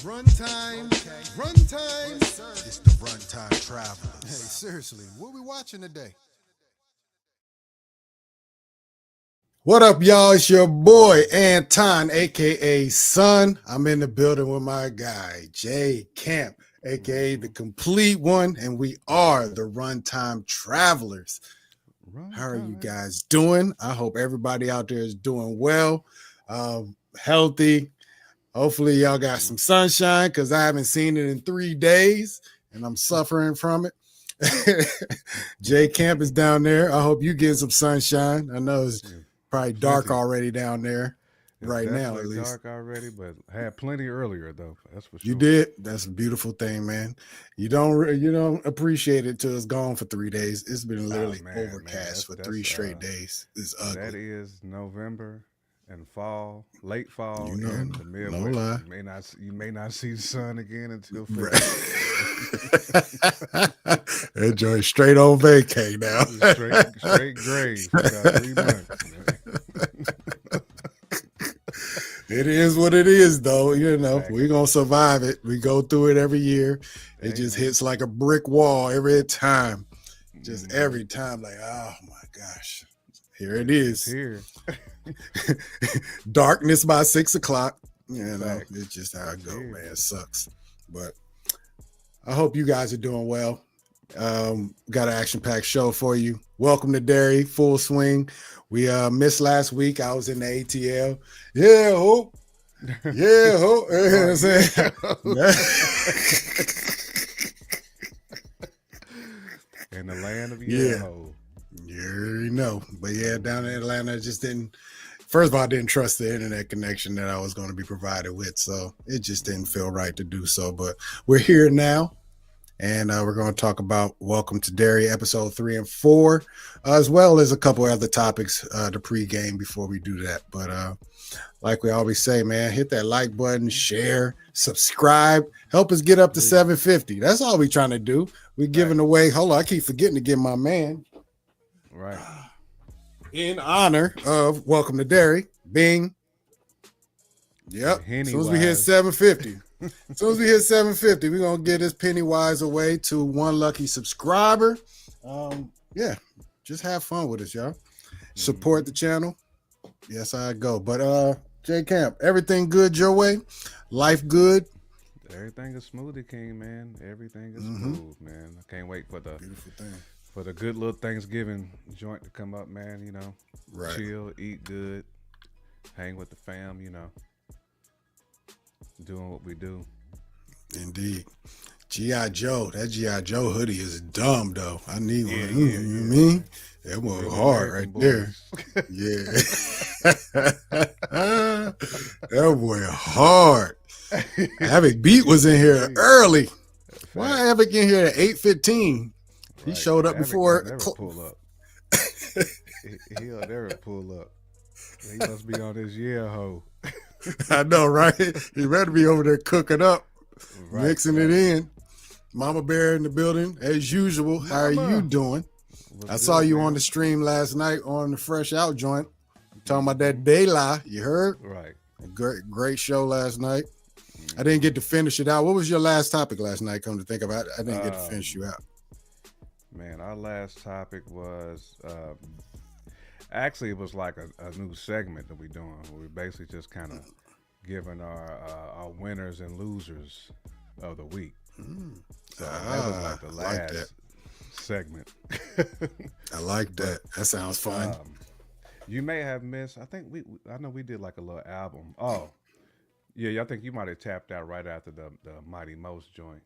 Runtime, runtime. It's the Runtime Travelers. Hey, seriously, what we watching today? What up, y'all? It's your boy Anton, aka Son. I'm in the building with my guy Jay Camp, aka the Complete One, and we are the Runtime Travelers. How are you guys doing? I hope everybody out there is doing well, healthy. Hopefully, y'all got some sunshine because I haven't seen it in 3 days and I'm suffering from it. Jay Camp is down there. I hope you get some sunshine. I know it's probably dark already down there right now, at least. Dark already, but had plenty earlier though. That's for sure. You did. That's a beautiful thing, man. You don't appreciate it till it's gone for 3 days. It's been literally overcast for three straight days. It's ugly. That is November and fall, late fall, You know, in the Midwest. no lie. You may not see the sun again until Right. February. That joint straight on vacay now. straight grave for about 3 months. It is what it is, though. You know, Exactly. we're going to survive it. We go through it every year. It just hits like a brick wall every time. Just every time, like, oh my gosh. Here it is. Here. Darkness by 6 o'clock. You know, Facts. it's just how it go, Here. man. It sucks. But I hope you guys are doing well. Got an action-packed show for you. Welcome to Derry, full swing. We missed last week. I was in the ATL. Yeah, ho. Yeah, ho. You know what I'm saying? In the land of Yeah. Yahoo. You already know. But yeah, down in Atlanta, I just didn't. First of all, I didn't trust the internet connection that I was going to be provided with. So it just didn't feel right to do so. But we're here now. And we're going to talk about Welcome to Derry, episode 3 and 4, as well as a couple other topics to pregame before we do that. But like we always say, man, hit that like button, share, subscribe, help us get up to 750. That's all we're trying to do. We're giving away. Hold on, I keep forgetting to give my man. Right. In honor of Welcome to Derry, Bing. Yep. As soon as we hit 750. As soon as we hit 750, we're going to get this Pennywise away to one lucky subscriber. Yeah, just have fun with us, y'all. Support the channel. Yes, I go. But J Camp, everything good your way? Life good? Everything is smoothie king, man. Everything is smooth, man. I can't wait for the Beautiful thing. for the good little Thanksgiving joint to come up, man. You know, Right. chill, eat good, hang with the fam. You know, doing what we do. Indeed. G.I. Joe. That G.I. Joe hoodie is dumb, though. I need one. You know what I mean? That was hard right there. Yeah. That boy hard. Havoc Beat was in here early. Why Havoc in here at 8:15? He Right. showed up Havoc before. will never pull up. He'll never pull up. He must be on his hoe. I know, right? He better be over there cooking up, Right, mixing it in. Mama Bear in the building, as usual. How are you doing? I saw you on the stream last night on the Fresh Out joint. Talking about that daylight. You heard? Right. Great show last night. I didn't get to finish it out. What was your last topic last night? Come to think about it, I didn't get to finish you out. Man, our last topic was actually it was like a new segment that we're doing where we basically just kind of giving our winners and losers of the week. So that was like the last segment. I like that. That sounds fun. You may have missed. I know we did like a little album. Oh, yeah. I think you might have tapped out right after the Mighty Most joint.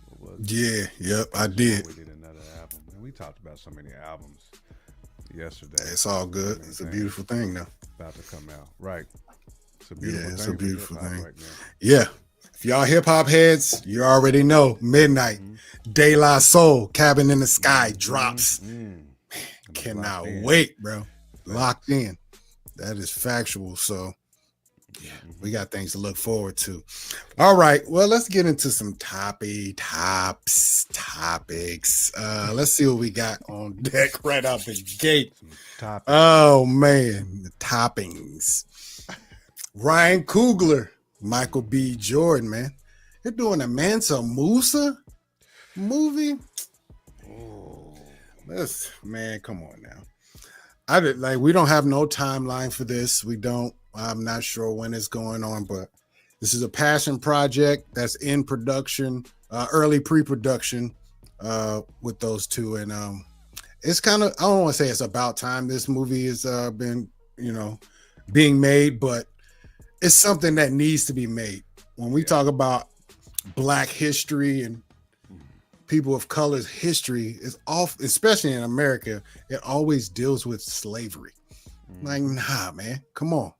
What was it? Yeah, yep, I did. We did another album, and we talked about so many albums yesterday. It's all good. It's a beautiful thing, though. About to come out, right? It's a beautiful thing. It's a beautiful for hip-hop thing. right now. Yeah. If y'all hip hop heads, you already know. Midnight, De La Soul, Cabin in the Sky drops. Cannot wait, bro. Locked in. That is factual. So, yeah, we got things to look forward to. All right. Well, let's get into some topics. Let's see what we got on deck right out the gate. Oh, man. The toppings. Ryan Coogler Michael B. Jordan, man. They're doing a Mansa Musa movie. Oh, Man, come on now. I did like we don't have no timeline for this. We don't. I'm not sure when it's going on, but this is a passion project that's in production, early pre-production, with those two, and it's kind of I don't want to say it's about time this movie has been being made, but it's something that needs to be made. When we talk about Black history and people of color's history, is off, especially in America, it always deals with slavery. Like, nah, man, come on.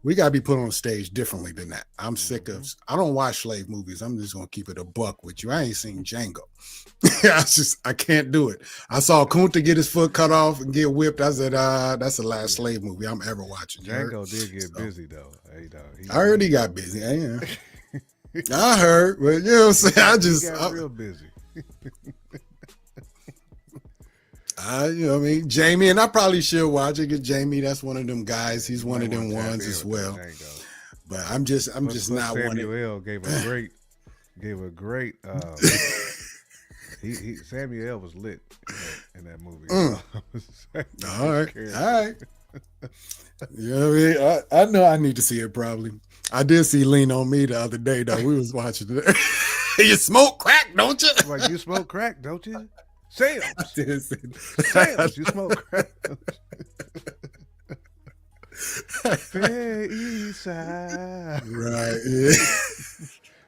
We gotta be put on stage differently than that. I'm sick of. I don't watch slave movies. I'm just gonna keep it a buck with you. I ain't seen Django. I can't do it. I saw Kunta get his foot cut off and get whipped. I said, that's the last slave movie I'm ever watching. Django did get busy though. I heard he got busy. Yeah. I heard, but you know what I'm saying. He got real busy. Jamie, and I probably should watch it because Jamie, that's one of them guys. He's one of them ones as well. But I'm just not one. Samuel gave a great. Samuel was lit in that movie. All right. You know what I mean? I know I need to see it probably. I did see Lean on Me the other day though. We was watching it. You smoke crack, don't you? Like, you smoke crack, don't you? Sales. You smoke crack. Fair East Side. Right. Yeah.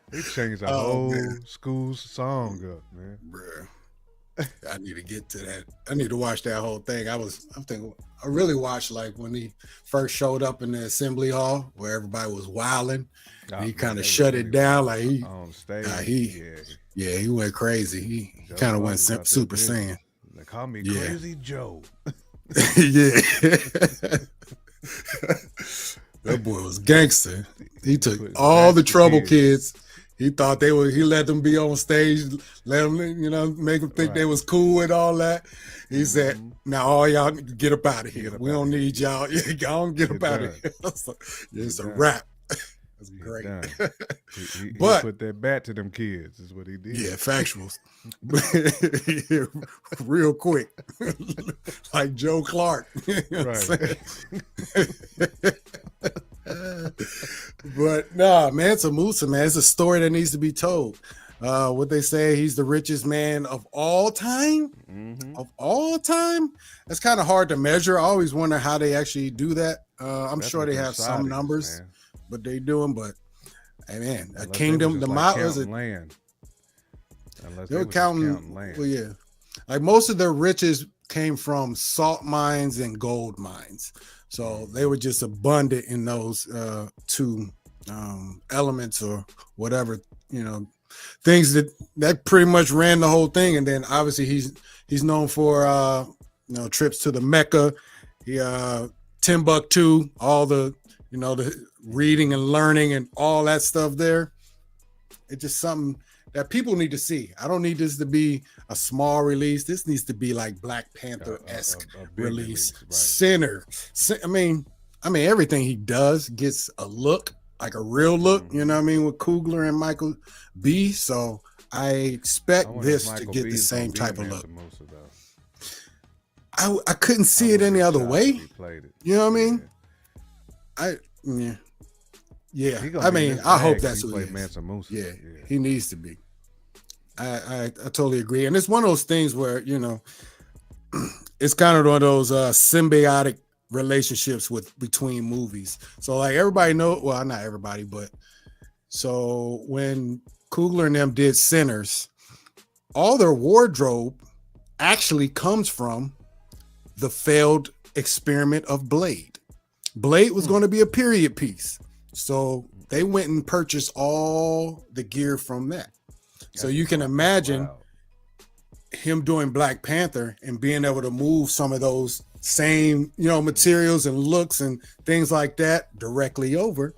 They changed the whole school song up, man. Bruh. I need to get to that. I need to watch that whole thing. I'm thinking I really watched like when he first showed up in the assembly hall where everybody was wilding. He kind of shut it down. Like he on stage. He went crazy. He kind of went Super Saiyan. They call me Crazy Joe. Yeah. That boy was gangster. He took all the trouble kids. He thought he let them be on stage, let them, make them think they was cool and all that. He said, now all y'all get up out of here. We don't need y'all. Y'all get up out of here. It's a wrap. That's great. He put that bat to them kids is what he did. Yeah, factuals. Real quick. Like Joe Clark. Right. But nah, Mansa Musa, man, it's a story that needs to be told. What they say, he's the richest man of all time. Of all time? That's kind of hard to measure. I always wonder how they actually do that. I'm sure they have some numbers, man. But they do them. But hey, man, a kingdom, the Matas, land. They were counting land. Well, yeah, like most of their riches came from salt mines and gold mines. So they were just abundant in those two elements or whatever, things that pretty much ran the whole thing. And then obviously he's known for trips to the Mecca, Timbuktu, all the the reading and learning and all that stuff there. It's just something that people need to see. I don't need this to be a small release. This needs to be like Black Panther-esque release. Right. Sinner. I mean, everything he does gets a look, like a real look, with Coogler and Michael B. So I expect this to get the same type of look. I couldn't see it any other way. You know what I mean? I hope that's who he is. Yeah, he needs to be. I totally agree. And it's one of those things where, it's kind of one of those symbiotic relationships between movies. So like everybody well, not everybody, but so when Coogler and them did Sinners, all their wardrobe actually comes from the failed experiment of Blade. Blade was going to be a period piece. So they went and purchased all the gear from that. So you can imagine him doing Black Panther and being able to move some of those same, materials and looks and things like that directly over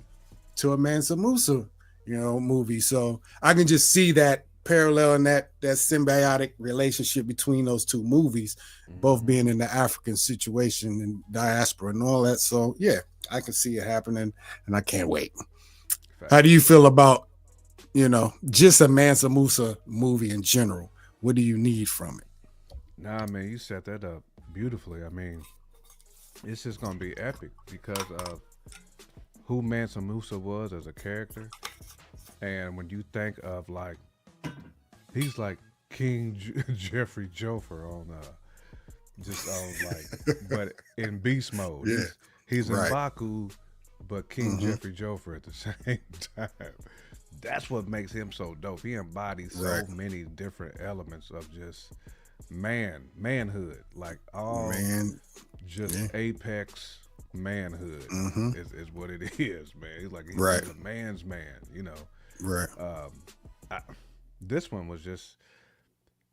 to a Mansa Musa, movie. So I can just see that parallel and that symbiotic relationship between those two movies, both being in the African situation and diaspora and all that. So yeah, I can see it happening and I can't wait. How fact. do you feel about, just a Mansa Musa movie in general? What do you need from it? Nah, man, you set that up beautifully. I mean, it's just gonna be epic because of who Mansa Musa was as a character, and when you think of like he's like King Jeffrey Jofer on just on like, but in beast mode. Yeah, He's in right. Baku, but King Mm-hmm. Jeffrey Jofer at the same time. That's what makes him so dope. He embodies Right. so many different elements of just manhood, like all Man. just Yeah. apex manhood Mm-hmm. is what it is, man. He's like Right. he's a man's man, you know. Right. I, this one was just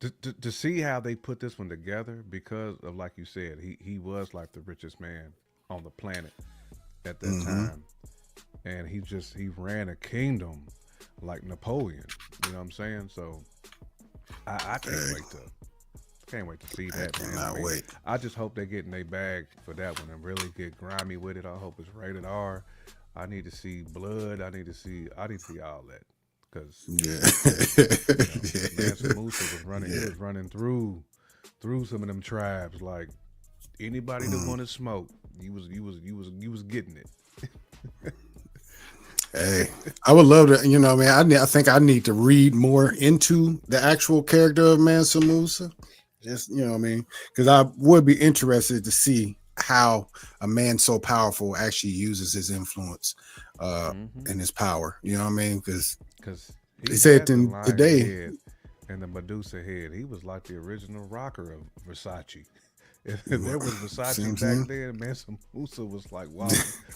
to see how they put this one together because of like you said, he was like the richest man on the planet at that Mm-hmm. time, and he ran a kingdom like Napoleon. You know what I'm saying? So I Hey, can't wait to see I that, man. I cannot mean, wait. I just hope they get in their bag for that one and really get grimy with it. I hope it's rated R. I need to see blood. I need to see all that because Yeah. Mansa Musa was running. He Yeah. was running through some of them tribes. Like anybody that Mm. wanted smoke, you was getting it. Hey, I would love to, man. I think I need to read more into the actual character of Mansa Musa. Just, what I mean? Because I would be interested to see how a man so powerful actually uses his influence uh, Mm-hmm. and his power. You know what I mean? Because Because they he said had the lion today, head and the Medusa head. He was like the original rocker of Versace. If there was see what I'm Versace back saying? then, Mansa Musa was like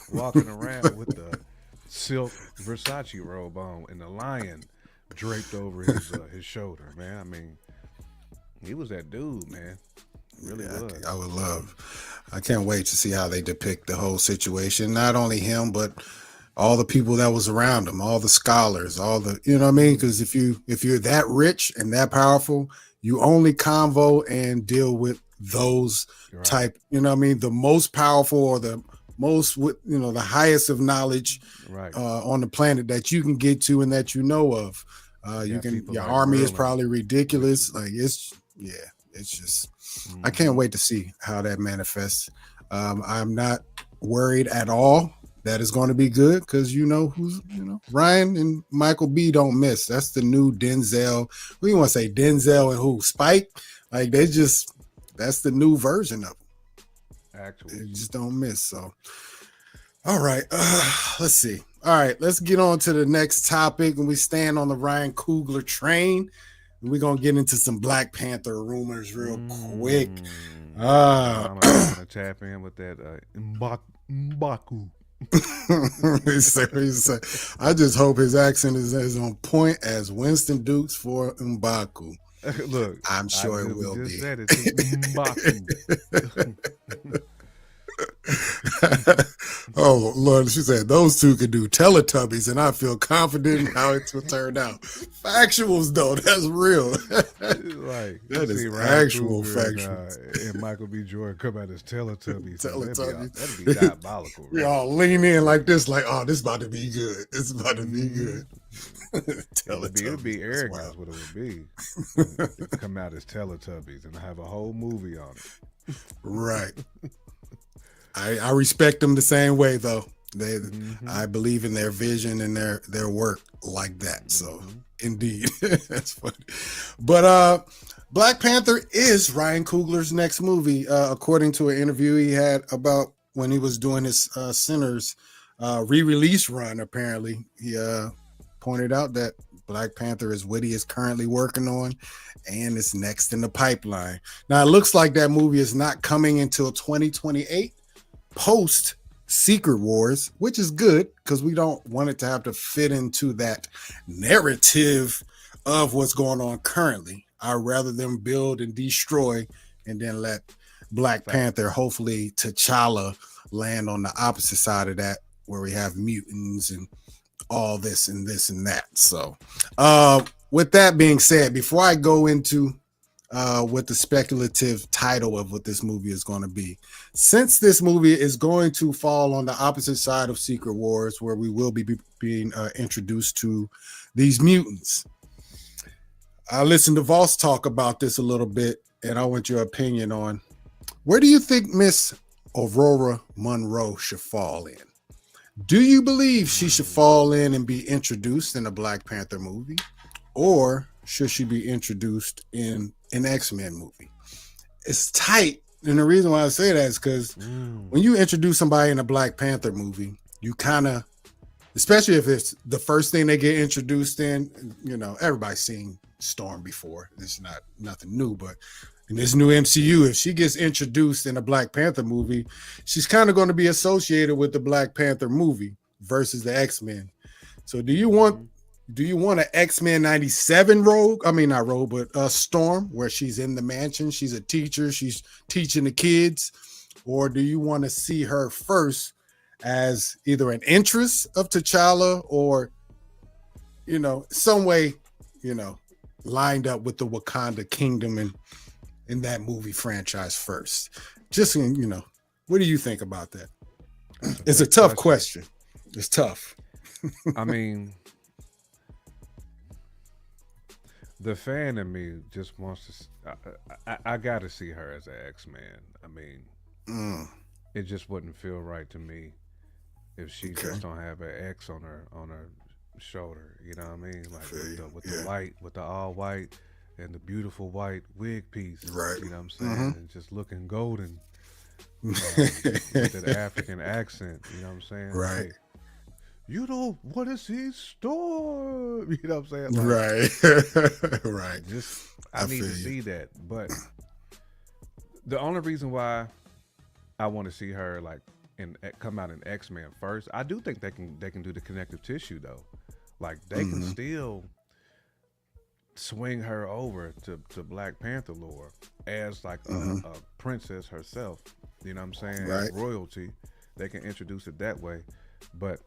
walking around with the silk Versace robe on and the lion draped over his shoulder. Man, I mean, he was that dude, man. Really Yeah, was. I would love. I can't wait to see how they depict the whole situation. Not only him, but all the people that was around him, all the scholars, all the, what I mean? Mm, Because if you're that rich and that powerful, you only convo and deal with those right, type, what I mean, the most powerful or the most with the highest of knowledge right. on the planet that you can get to and that you know of. You got people Your like army is Merlin probably with you. ridiculous. Like yeah, it's just I can't Mm-hmm. wait to see how that manifests. I'm not worried at all that it's going to be good because Ryan and Michael B don't miss. That's the new Denzel. We want to say Denzel and who Spike. Like that's the new version of them. They Actuals. just don't miss. So all right, let's see. All right, let's get on to the next topic, and we stand on the Ryan Coogler train. And we're gonna get into some Black Panther rumors real quick. Uh Trying to tap in with that Mbaku. I just hope his accent is as on point as Winston Duke's for Mbaku. Look, I'm sure it we will just be. said it. It's Mbaku. Oh Lord, she said those two could do Teletubbies, and I feel confident in how it will turn out. Factuals, though, that's real. Like you That see is Ryan actual Coogler factuals. and Michael B. Jordan come out as Teletubbies. Man, that'd be Teletubbies. diabolical, We really. all lean in like this, like, oh, this about to be good. This is about to be Hmm. good. It'd Teletubbies. be That's arrogant, is wild. what it would be. It'd come out as Teletubbies and have a whole movie on it. Right. I respect them the same way though. Hmm. I believe in their vision and their work like that. So Hmm. indeed. That's funny. But Black Panther is Ryan Coogler's next movie, according to an interview he had about when he was doing his Sinners re-release run. Apparently, he pointed out that Black Panther is what he is currently working on, and it's next in the pipeline. Now, it looks like that movie is not coming until 2028, post Secret Wars, which is good because we don't want it to have to fit into that narrative of what's going on currently. I'd rather them build and destroy and then let Black Panther, Facts. hopefully T'Challa, land on the opposite side of that where we have mutants and all this and this and that. So, with that being said, before I go into with the speculative title of what this movie is going to be. Since this movie is going to fall on the opposite side of Secret Wars, where we will be being introduced to these mutants, I listened to Voss talk about this a little bit, and I want your opinion on where do you think Miss Aurora Monroe should fall in? Do you believe she should fall in and be introduced in a Black Panther movie? Or should she be introduced in an X-Men movie? It's tight. And the reason why I say that is because when you introduce somebody in a Black Panther movie, you kind of, especially if it's the first thing they get introduced in, you know, everybody's seen Storm before. It's not nothing new, but in this new MCU, if she gets introduced in a Black Panther movie, she's kind of going to be associated with the Black Panther movie versus the X-Men. So do you want an X-Men 97 Rogue? I mean, not Rogue, but Storm, where she's in the mansion, she's a teacher, she's teaching the kids? Or do you want to see her first as either an interest of T'Challa or, you know, some way, you know, lined up with the Wakanda kingdom and in that movie franchise first? Just, you know, what do you think about that? It's a tough question. It's tough. I mean, the fan in me just wants to. I got to see her as an X-Man. I mean, it just wouldn't feel right to me if she just don't have an X on her shoulder. You know what I mean? Like with the white, with the all white and the beautiful white wig piece. Right. You know what I'm saying? And just looking golden with that African accent. You know what I'm saying? Right. Like, you don't want to see Storm. You know what I'm saying? Like, right. Right. Just I need to see that. But the only reason why I want to see her like come out in X-Men first, I do think they can do the connective tissue though. Like they can still swing her over to Black Panther lore as like a princess herself. You know what I'm saying? Right. As royalty. They can introduce it that way. But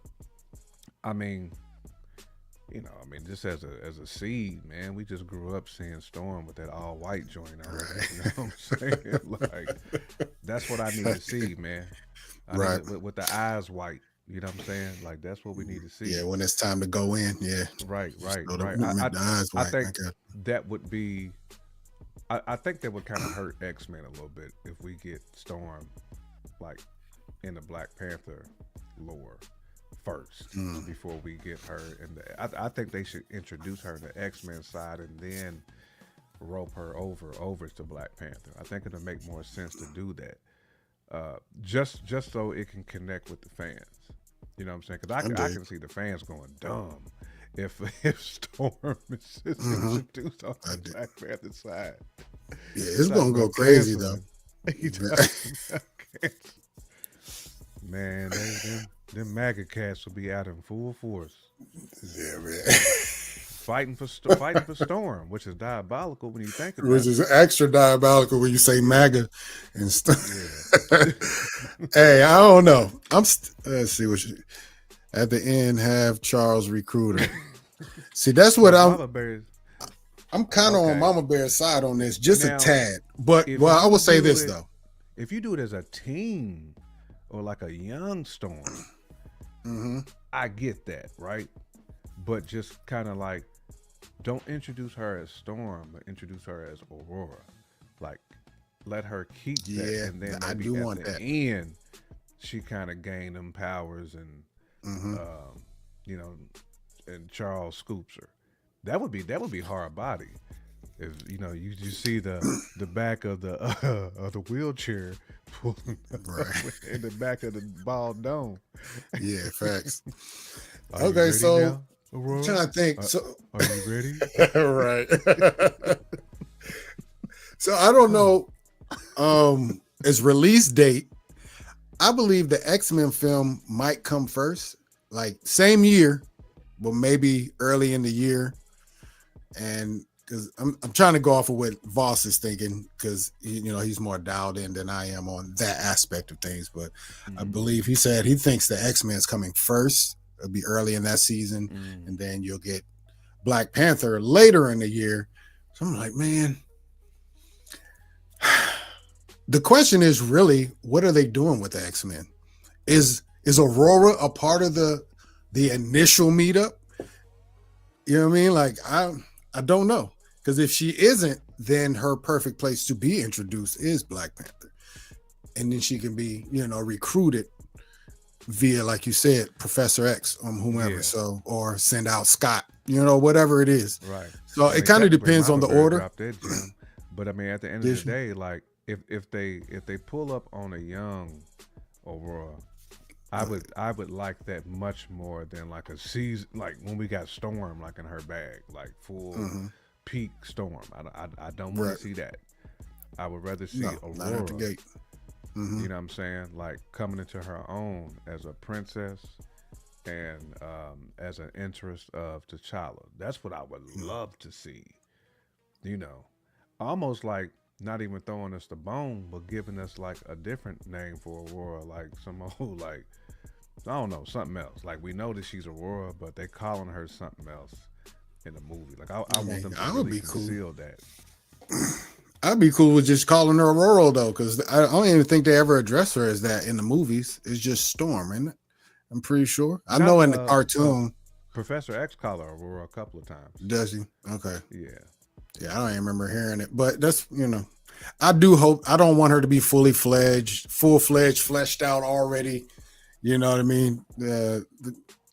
I mean, you know, just as a seed, man, we just grew up seeing Storm with that all white joint on. Right. You know what I'm saying? Like that's what I need to see, man. Right. With the eyes white. You know what I'm saying? Like that's what we need to see. Yeah, when it's time to go in, yeah. Right. I think that would be. I think that would kind of hurt X-Men a little bit if we get Storm like in the Black Panther lore first before we get her in the. I think they should introduce her in the X-Men side and then rope her over to Black Panther. I think it'll make more sense to do that. Just so it can connect with the fans. You know what I'm saying? Because I can see the fans going dumb if Storm is just introduced on the Black Panther side. Yeah, it's gonna go crazy though. Man, them MAGA cats will be out in full force. Yeah, man. Fighting for Storm, which is diabolical when you think about it. Which is extra diabolical when you say MAGA and stuff. Yeah. Hey, I don't know. Let's see what you at the end have Charles Recruiter. See, that's what I'm kind of on Mama Bear's side on this, just now, a tad. But I will say this though. If you do it as a teen or like a young Storm, I get that, right? But just kind of like, don't introduce her as Storm, but introduce her as Aurora. Like, let her keep that, and then I do want that. End, she kind of gained them powers, and you know, and Charles scoops her. That would be hard body. If you know, you see the back of the wheelchair pulling in the back of the bald dome. Yeah, facts. Okay, so now, I'm trying to think. Are you ready? Right. So I don't know. Its release date, I believe the X-Men film might come first, like same year, but maybe early in the year. And because I'm trying to go off of what Voss is thinking, because he's more dialed in than I am on that aspect of things. But I believe he said he thinks the X-Men is coming first. It'll be early in that season, and then you'll get Black Panther later in the year. So I'm like, man, the question is really, what are they doing with the X-Men? Is Aurora a part of the initial meetup? You know what I mean? Like I don't know. Because if she isn't, then her perfect place to be introduced is Black Panther. And then she can be, recruited via, like you said, Professor X, whomever. Yeah. So, or send out Scott, whatever it is. Right. So I it mean, kind of technically, depends on Mama the Bear order. dropped that gem, but I mean, at the end of Did the she? day, like if they pull up on a young Aurora, I would like that much more than like a season, like when we got Storm like in her bag, like full Mm-hmm. peak Storm. I don't want Right. to see that. I would rather see No, not at the Aurora. gate. Mm-hmm. You know what I'm saying? Like coming into her own as a princess and as an interest of T'Challa. That's what I would love to see. You know, almost like not even throwing us the bone, but giving us like a different name for Aurora, like some old like I don't know something else. Like we know that she's Aurora, but they calling her something else in the movie. Like I want them to I would really be cool. conceal that. I'd be cool with just calling her Aurora though, because I don't even think they ever address her as that in the movies. It's just Storm, isn't it? I'm pretty sure. I Not know in the cartoon, Professor X called her Aurora a couple of times. does he? Okay. Yeah, Yeah, I don't even remember hearing it. But that's, I do hope, I don't want her to be full fledged, fleshed out already. You know what I mean?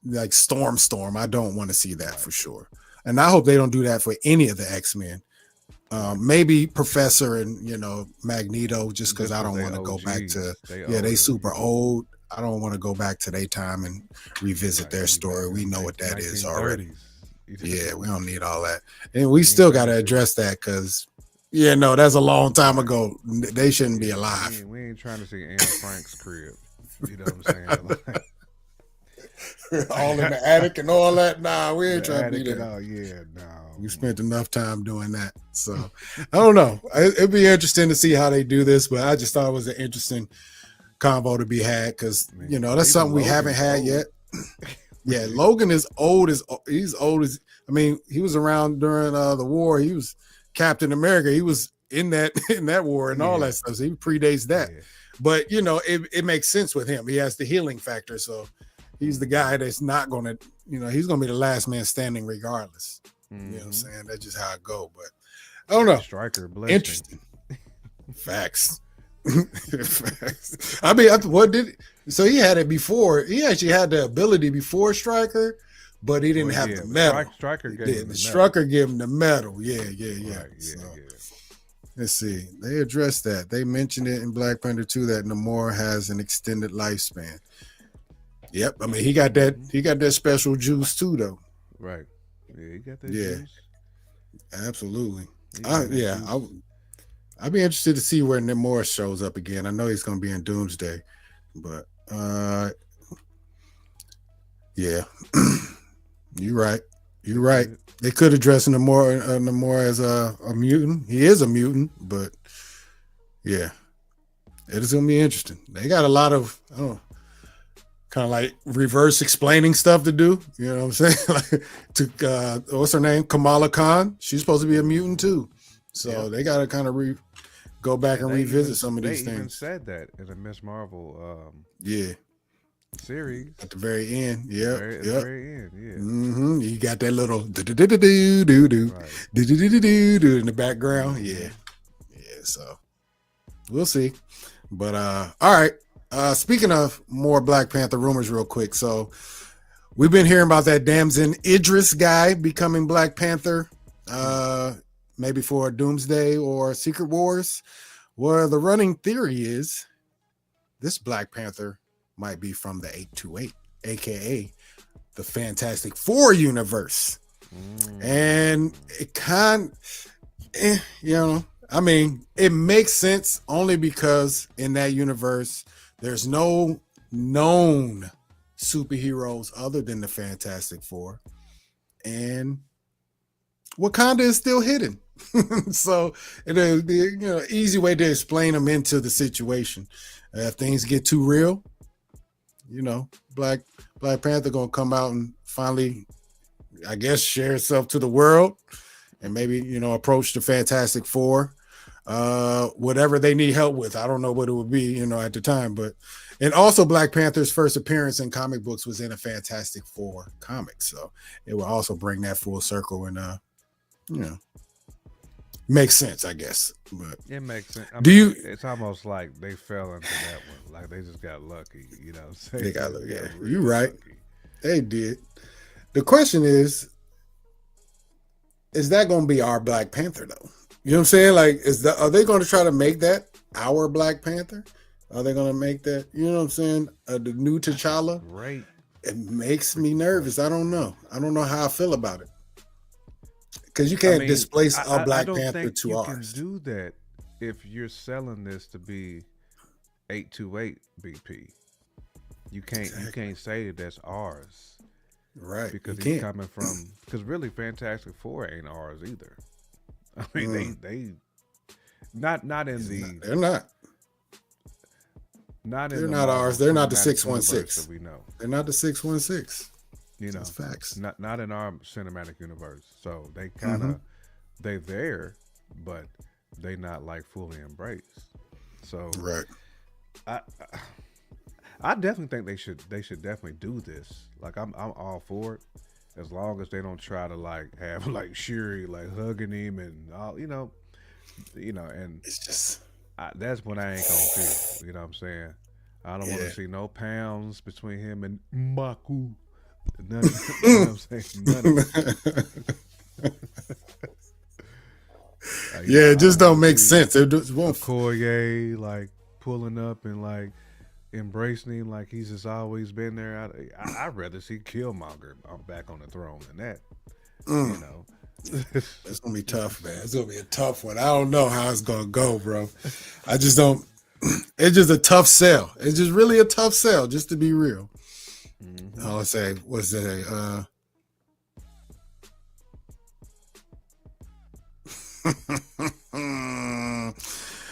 Like Storm. I don't want to see that for sure. And I hope they don't do that for any of the X-Men. Maybe Professor and Magneto, just because I don't they want to go back to OGs. They they older, super you know. old. I don't want to go back to their time and revisit Right, their you story. back We in know the what that is already. 1930s. Yeah, we don't need all that, and we ain't still trying got to to see. address that because no, that's a long time ago. They shouldn't be Yeah, alive. we ain't trying to see Anne Frank's crib. You know what I'm saying? All in the attic and all that. Nah, we ain't The trying to be attic and there. all. Yeah, no. We spent enough time doing that. So I don't know. It'd be interesting to see how they do this, but I just thought it was an interesting convo to be had because Man, that's even something we haven't Logan's had old. yet. Yeah, Logan is old as he's old as he was around during the war. He was Captain America. He was in that in that war and all Yeah. that stuff. So he predates that. Yeah. But it makes sense with him. He has the healing factor. So he's the guy that's not gonna, he's gonna be the last man standing regardless. You know what I'm saying? That's just how it go. But I don't know. Striker blessed Interesting. Facts. Facts. I mean, what did so he had it before? He actually had the ability before Stryker, but he didn't have the medal. Striker gave him the medal. Stryker gave him the medal. Yeah. Right, yeah, So, yeah. let's see. They addressed that. They mentioned it in Black Panther 2 that Namor has an extended lifespan. Yep. I mean, he got that special juice too, though. Right. Yeah, he got that Yeah. juice. Absolutely. He got that juice. I'd be interested to see where Namor shows up again. I know he's going to be in Doomsday, but yeah, you're right. You're right. They could address Namor as a mutant. He is a mutant, but yeah, it is going to be interesting. They got a lot of kind of like reverse explaining stuff to do. You know what I'm saying? Like to what's her name? Kamala Khan. She's supposed to be a mutant too. So they got to kind of go back and revisit some of these They even things. said that in the Miss Marvel Yeah, series. at the very end. Yeah, At the very end, yeah. Mm-hmm. You got that little do Right. in the background. Yeah. So we'll see. But all right. Speaking of more Black Panther rumors, real quick. So we've been hearing about that Damson Idris guy becoming Black Panther. Maybe for Doomsday or Secret Wars. Well, the running theory is this Black Panther might be from the 828, aka the Fantastic Four universe. And it I mean, it makes sense only because in that universe, there's no known superheroes other than the Fantastic Four. And Wakanda is still hidden. So it is the easy way to explain them into the situation. If things get too real, Black Panther gonna come out and finally, I guess, share itself to the world and maybe approach the Fantastic Four. whatever they need help with. I don't know what it would be, at the time, but and also Black Panther's first appearance in comic books was in a Fantastic Four comic, so it will also bring that full circle and you know makes sense, I guess. But It makes sense. do you? It's almost like they fell into that one. Like they just got lucky. You know what I'm saying? They got They yeah, really you right. lucky. They did. The question is that going to be our Black Panther though? You know what I'm saying? Like, are they going to try to make that our Black Panther? Are they going to make that? You know what I'm saying? The new T'Challa. Great. It makes me nervous. I don't know. I don't know how I feel about it because you can't displace a I Black don't Panther think to you ours. can do that if you're selling this to be 828 BP. You can't say that that's ours Right? because You he's can't. coming from because really Fantastic Four ain't ours either. I mean they not in the They're not. not in They're the not Marvel ours. They're not the Cinematic Universe 616. that we know. They're not the 616. You know, That's facts. not in our cinematic universe. So they kind Mm-hmm. of they there, but they not like fully embraced. So Right. I I definitely think they should definitely do this. Like I'm all for it, as long as they don't try to like have like Shuri like hugging him and all and It's just that's when I ain't gonna feel. You know what I'm saying? I don't want yeah. to see no pounds between him and Maku. None of, you know what I'm saying? None of it. Yeah, it I just don't want don't to make see sense. It just won't. Okoye like pulling up and like embracing him like he's just always been there. I'd rather see Killmonger back on the throne than that. You know. It's gonna be tough, man. It's gonna be a tough one. I don't know how it's gonna go, bro. I just don't. It's just a tough sell. It's just really a tough sell, just to be real. Mm-hmm. I'll say, what's that?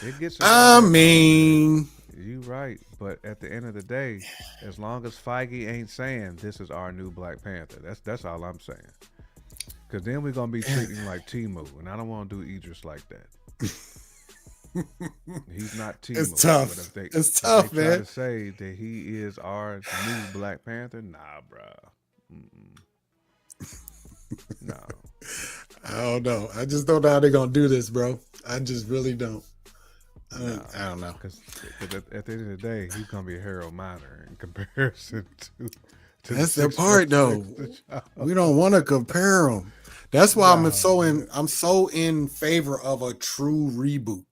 It gets I around there, Mama mean, Bear. You right, but at the end of the day, as long as Feige ain't saying this is our new Black Panther, that's all I'm saying. Because then we're gonna be treating him like Timu, and I don't want to do Idris like that. He's not Timu. it's tough. But if they, It's if tough, they try man. to say that he is our new Black Panther, nah, bruh. No. I don't know. I just don't know how they're gonna do this, bro. I just really don't. I don't know. Because at the end of the day, he's gonna be a hero minor in comparison to That's the the part, though. We don't want to compare them. That's why I'm so in favor of a true reboot,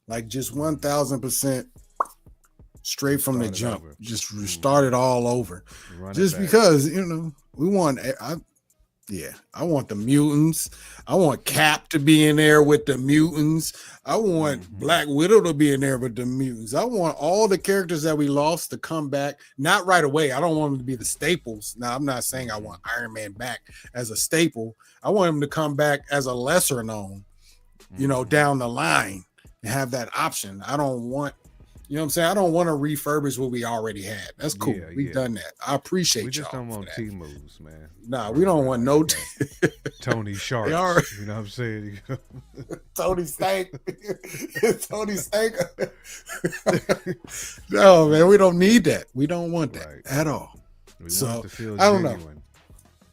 like just 1,000% straight from the Start it jump, over. just start it all over. Run it Just back. because we want. I want the mutants. I want Cap to be in there with the mutants. I want Black Widow to be in there with the mutants. I want all the characters that we lost to come back. Not right away. I don't want them to be the staples. Now, I'm not saying I want Iron Man back as a staple. I want him to come back as a lesser known, down the line and have that option. I don't want, what I'm saying? I don't want to refurbish what we already had. That's cool. Yeah, We've yeah. done that. I appreciate We just y'all don't for want that. T moves, man. Nah, we don't want no Tony Sharks. are- You know what I'm saying? Tony Stank. Tony Stank. No, man, we don't need that. We don't want that Right. at all. We So, want it to feel I don't know. genuine.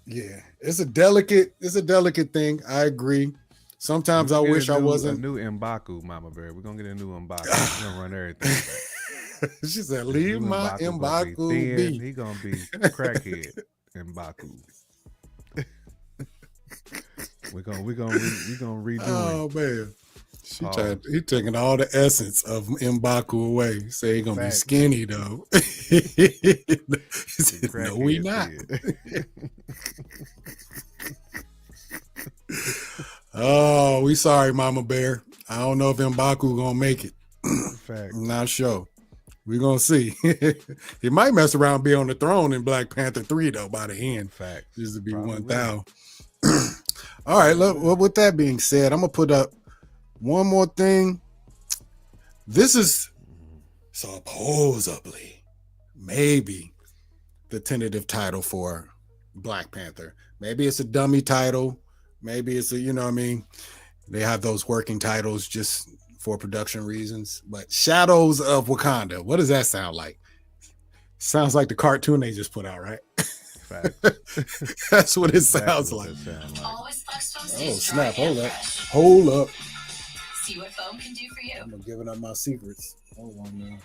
Yeah, it's a delicate thing. I agree. Sometimes I We're gonna wish get I a wasn't. new M'Baku, Mama Bear. We're gonna get a new M'Baku. We're gonna run everything back. She said, "Leave New my gonna M'Baku be thin. be." He gonna be crackhead M'Baku. We're gonna redo him. Oh man, Pause. he taking all the essence of M'Baku away. Say he gonna Facts. be skinny though. He said, "No, we Crackhead not." kid. Oh, we sorry, Mama Bear. I don't know if M'Baku gonna make it. Fact. I'm not sure. We're gonna see. He might mess around and be on the throne in Black Panther 3 though by the end. Fact. Just to be Probably 1,000. All right, look, well, with that being said, I'm gonna put up one more thing. This is supposedly maybe the tentative title for Black Panther. Maybe it's a dummy title. Maybe it's a, They have those working titles just for production reasons. But Shadows of Wakanda, what does that sound like? Sounds like the cartoon they just put out, right? Fact. That's what it Exactly sounds what like. it sound like. Always Flex Foam Oh stays snap! dry and Hold up, fresh. hold up. See what foam can do for you. I'm giving up my secrets. Hold on now.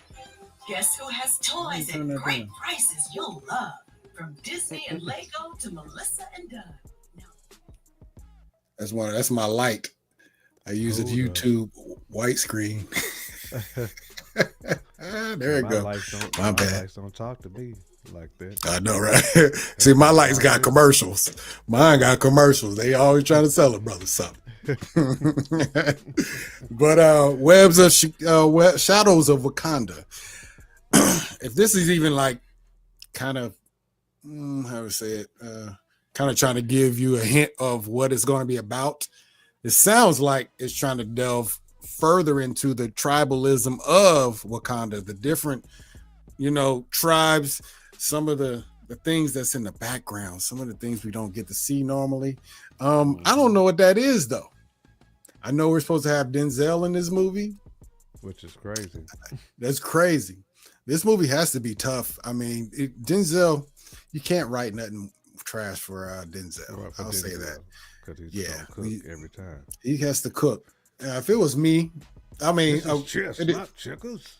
Guess who has toys Turn at that great down. prices you'll love? From Disney and Lego to Melissa and Doug. That's my light. I use a Hold up. YouTube white screen. There you My go. lights don't. My My bad. lights don't talk to me like that. I know, right? See, my lights got commercials. Mine got commercials. They always trying to sell a brother something. But Shadows of Wakanda. If this is even like kind of how to say it, kind of trying to give you a hint of what it's going to be about, it sounds like it's trying to delve further into the tribalism of Wakanda, the different, tribes, some of the things that's in the background, some of the things we don't get to see normally. I don't know what that is though. I know we're supposed to have Denzel in this movie, Which is crazy. That's crazy. This movie has to be tough. I mean, Denzel, you can't write nothing trash for Denzel. Well, for I'll say Denzel, that. because he's Yeah, gonna cook every time. He has to cook. If it was me, I mean, This is chestnut chickens.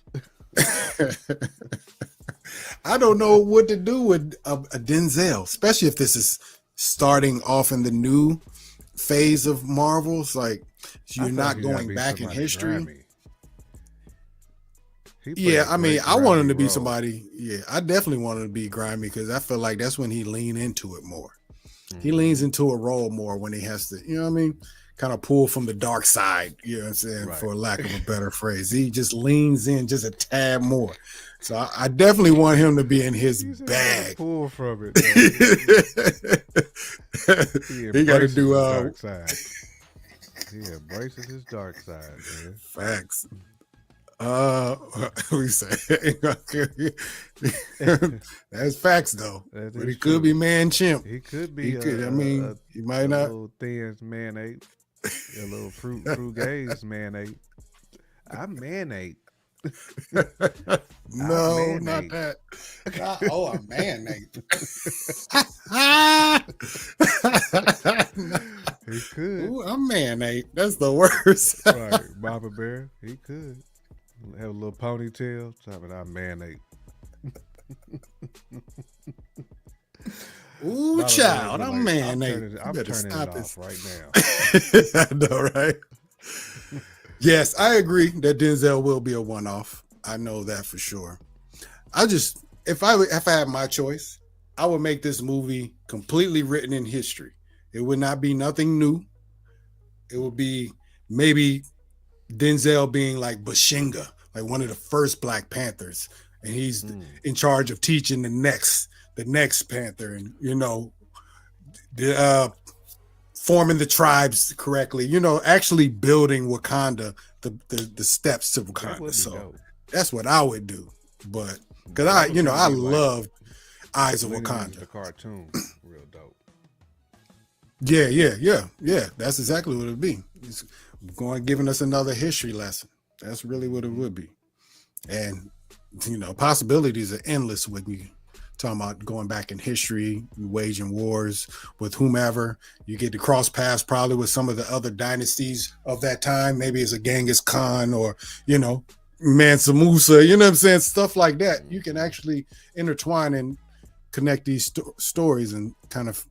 I don't know what to do with a Denzel, especially if this is starting off in the new phase of Marvel's. Like, you're not going back in history. Yeah, I mean, I want him to be somebody. Yeah, I definitely want him to be grimy because I feel like that's when he lean into it more. He leans into a role more when he has to, you know what I mean? Kind of pull from the dark side, you know what I'm saying, Right. for lack of a better phrase. He just leans in just a tad more. So I definitely want him to be in his bag. Pull from it. He got to do dark side. He embraces his dark side, man. Facts. We say that's facts though. That But is he could true. be man chimp. He could be. He could. I mean, he might a not. little thin man ape. A little fruit gaze man ape. I'm man ape. No, man not ape. that. A man ape. He could. Ooh, a man ape. That's the worst. Right, Mama Bear. He could have a little ponytail. Talking about man ape. Ooh, Mama child, Bear be I'm like, man ape. I'm You better turning stop it this. off right now. I know, right? Yes, I agree that Denzel will be a one-off. I know that for sure. If I had my choice, I would make this movie completely written in history. It would not be nothing new. It would be maybe Denzel being like Bashinga, like one of the first Black Panthers, and he's in charge of teaching the next Panther, and forming the tribes correctly, actually building Wakanda, the steps to That Wakanda. would be So dope. that's what I would do. But because That was gonna I be like loved Eyes of leaning into Wakanda. the cartoon, real dope. Yeah. That's exactly what it'd be. It's giving us another history lesson. That's really what it would be. And possibilities are endless when you talking about going back in history, waging wars with whomever. You get to cross paths probably with some of the other dynasties of that time. Maybe it's a Genghis Khan or, Mansa Musa, you know what I'm saying? Stuff like that. You can actually intertwine and connect these stories and kind of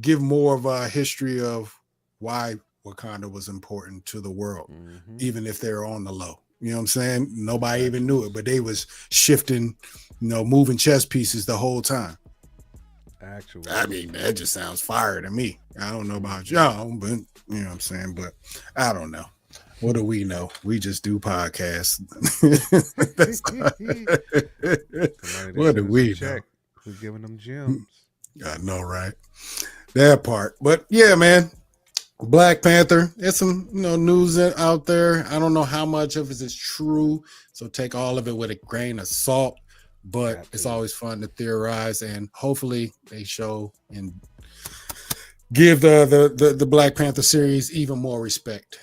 give more of a history of why Wakanda was important to the world, even if they're on the low. You know what I'm saying? Nobody even knew it, but they was shifting, moving chess pieces the whole time. Actually, I mean, that just sounds fire to me. I don't know about y'all, but you know what I'm saying? But I don't know. What do we know? We just do podcasts. What do we know? We're giving them gems. I know, right? That part. But yeah, man. Black Panther. There's some news out there. I don't know how much of it is true, so take all of it with a grain of salt. But It's always fun to theorize, and hopefully they show and give the Black Panther series even more respect.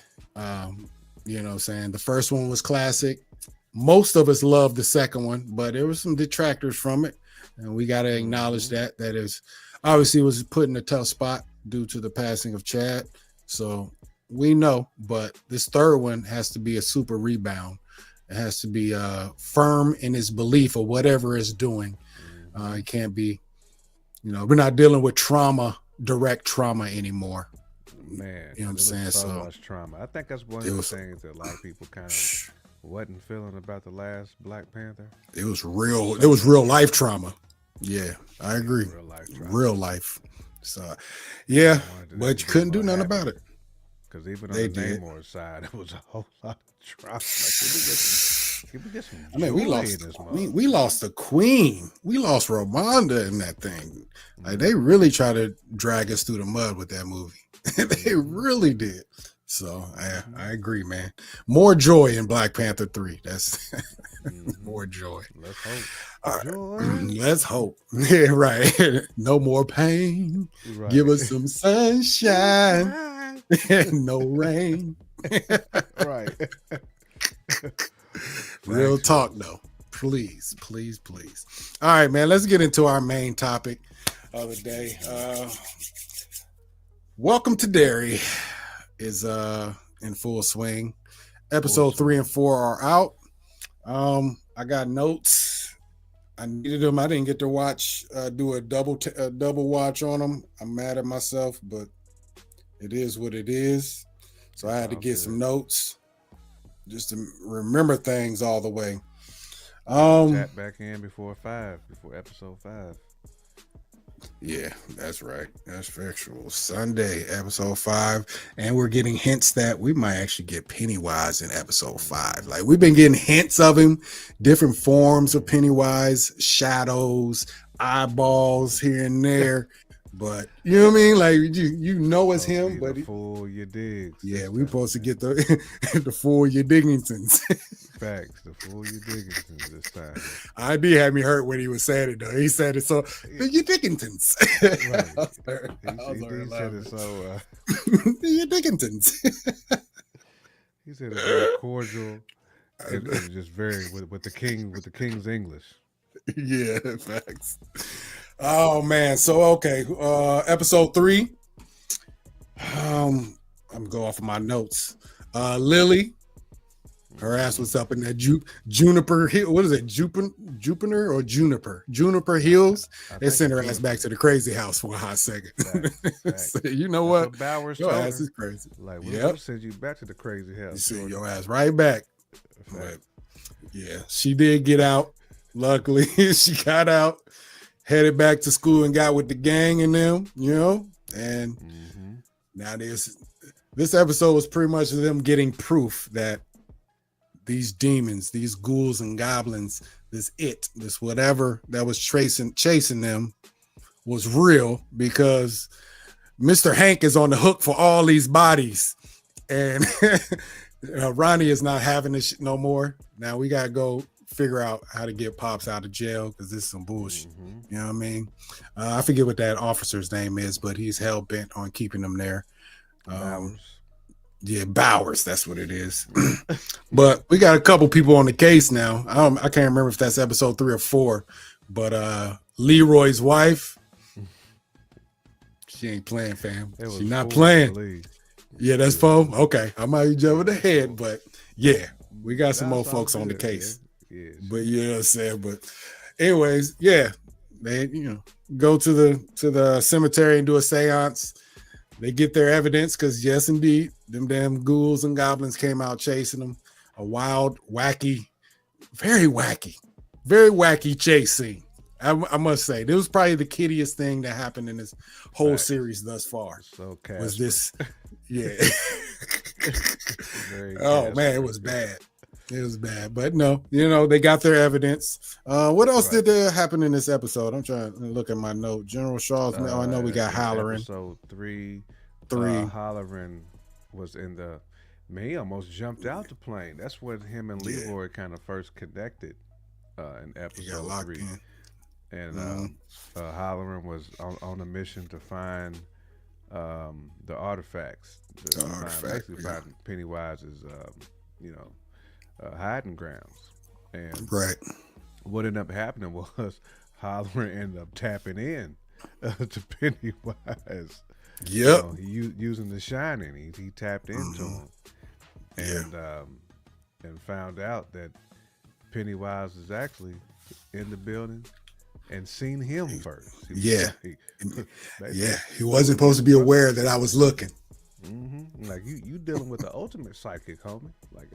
You know what I'm saying? The first one was classic. Most of us loved the second one, but there were some detractors from it. And we got to acknowledge that. That is obviously was put in a tough spot due to the passing of Chad. So we know, but this third one has to be a super rebound. It has to be firm in its belief of whatever it's doing. It can't be, we're not dealing with direct trauma anymore. Man, you know what I'm saying? So So much trauma. I think that's one of the things that a lot of people kind of wasn't feeling about the last Black Panther. It was real. It was real life trauma. Yeah, I agree. Real life trauma. Real life. So, yeah, but you couldn't do nothing about it. Because even on the Namor side, it was a whole lot of trauma. Like, can we get some I mean, we lost the queen. We lost Ramonda in that thing. Like, they really tried to drag us through the mud with that movie. They really did. So I agree, man. More joy in Black Panther 3. That's more joy. Let's hope. Joy. Let's hope. Yeah, right. No more pain. Right. Give us some sunshine. No rain. Right. Real talk, though. Please. All right, man. Let's get into our main topic of the day. Welcome to Derry is in full swing. Episode 3 and 4 are out. I got notes. I needed them. I didn't get to do a double watch on them. I'm mad at myself, but it is what it is. So I had to get some notes just to remember things all the way. Tap back in before episode 5. Yeah, that's right. That's factual. Sunday, episode 5. And we're getting hints that we might actually get Pennywise in episode 5. Like, we've been getting hints of him, different forms of Pennywise, shadows, eyeballs here and there. But you know what I mean? Like, you know it's him, but fool your digs. Yeah, we supposed to get the fool your Diggingtons. Facts, the fool your Diggingtons this time. ID had me hurt when he was saying it though. He said it so your Diggingtons. Right. He said it so your Diggingtons. He said it very cordial and just very with the king's English. Yeah, facts. Oh man, so okay, episode 3. I'm gonna go off of my notes. Lily, her ass was up in that Juniper Hill. What is it, Jupiter or Juniper Hills? They sent her ass back to the crazy house for a hot second. Facts. So, you know what? Your ass is crazy. Like, we'll send you back to the crazy house. You send your ass right back. But, yeah, she did get out. Luckily, she got out. Headed back to school and got with the gang and them, and now this episode was pretty much them getting proof that these demons, these ghouls and goblins, this whatever that was chasing them was real, because Mr. Hank is on the hook for all these bodies, and Ronnie is not having this shit no more. Now we gotta go figure out how to get Pops out of jail, because this is some bullshit. You know what I mean? I forget what that officer's name is, but he's hell bent on keeping them there. Bowers, that's what it is. But we got a couple people on the case now. I can't remember if that's episode 3 or 4, but Leroy's wife, she ain't playing, fam. She's not playing. Yeah, that's 4. Okay, I might be jumping ahead, but yeah, we got some more folks on the case. Yeah. But you know what I'm saying. But anyways, yeah, they go to the cemetery and do a seance. They get their evidence, because yes, indeed, them damn ghouls and goblins came out chasing them. A wild, very wacky chase scene. I must say, this was probably the kiddiest thing that happened in this whole series thus far. So Casper. Was this? Yeah. Oh man, it was bad. It was bad, but no, they got their evidence. What else did happen in this episode? I'm trying to look at my note. General Shaw's. I know we got Halloran. Episode 3. Halloran was in the. Man, he almost jumped out the plane. That's when him and Leroy kind of first connected in episode 3. And Halloran was on a mission to find the artifacts. Find Pennywise's hiding grounds. And Right. what ended up happening was Hollering ended up tapping in to Pennywise. Yep. Using the Shining, he tapped into Mhm. him, Yeah. and found out that Pennywise is actually in the building and seen him first. He was Yeah. basically, Yeah. He wasn't supposed to be brother. aware that I was looking. Like you dealing with the ultimate psychic, homie. Like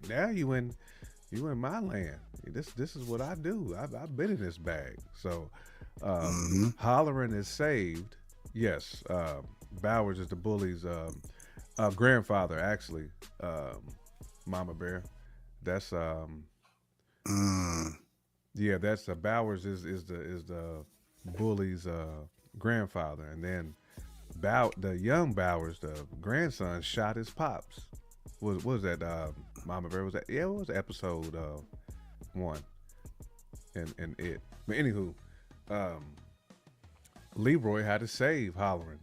now you in my land. This is what I do. I've been in this bag. So Hmm. Hollering is saved. Yes, Bowers is the bully's grandfather, actually. Mama Bear. That's Mm. yeah. That's Bowers is the bully's grandfather, and then the young Bowers, the grandson, shot his pops. What was that? Mama Bear, was that? Yeah, it was episode one, and it. But anywho, um, Leroy had to save Hollering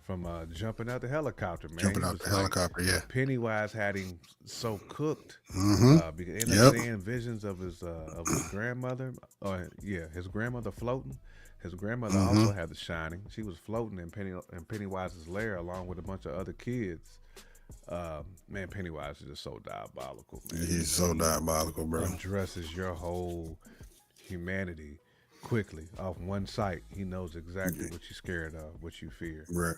from jumping out the helicopter. Man, Jumping he out was the like helicopter. Yeah. Pennywise had him so cooked. Hmm. Because he ended up Yep. seeing visions of his grandmother. Yeah, his grandmother floating. His grandmother Hmm. also had the Shining. She was floating in Pennywise's lair along with a bunch of other kids. Man, Pennywise is just so diabolical, man. He's so diabolical, bro. Undresses your whole humanity quickly off one sight. He knows exactly what you're scared of, what you fear, Right.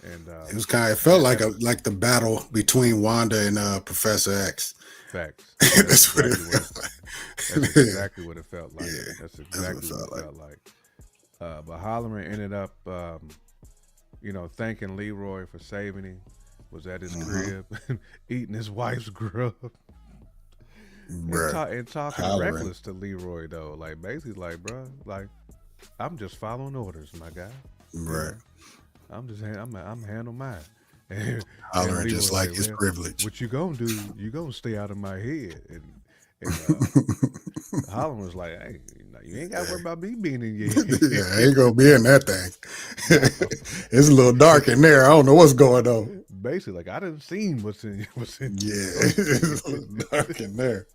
and It was kind of, it felt that like episode, like the battle between Wanda and Professor X. facts. That's what it felt That's like. Yeah. exactly what it felt like. Yeah. That's That's what it exactly what felt it like. felt like. But Holloran ended up, thanking Leroy for saving him. Was at his crib, eating his wife's grub, Bruh. and talking Hollering. reckless to Leroy though. Like basically, like, bro, like I'm just following orders, my guy. Right. I'm handling mine. And Hollering Leroy just like like, his well, privilege. what you gonna do? You gonna stay out of my head? And Holland was like, hey, you ain't got to worry about me being in your head. Yeah, I ain't gonna be in that thing. No. It's a little dark in there. I don't know what's going on. Basically, like I done seen what's in Yeah, it's a little dark in there.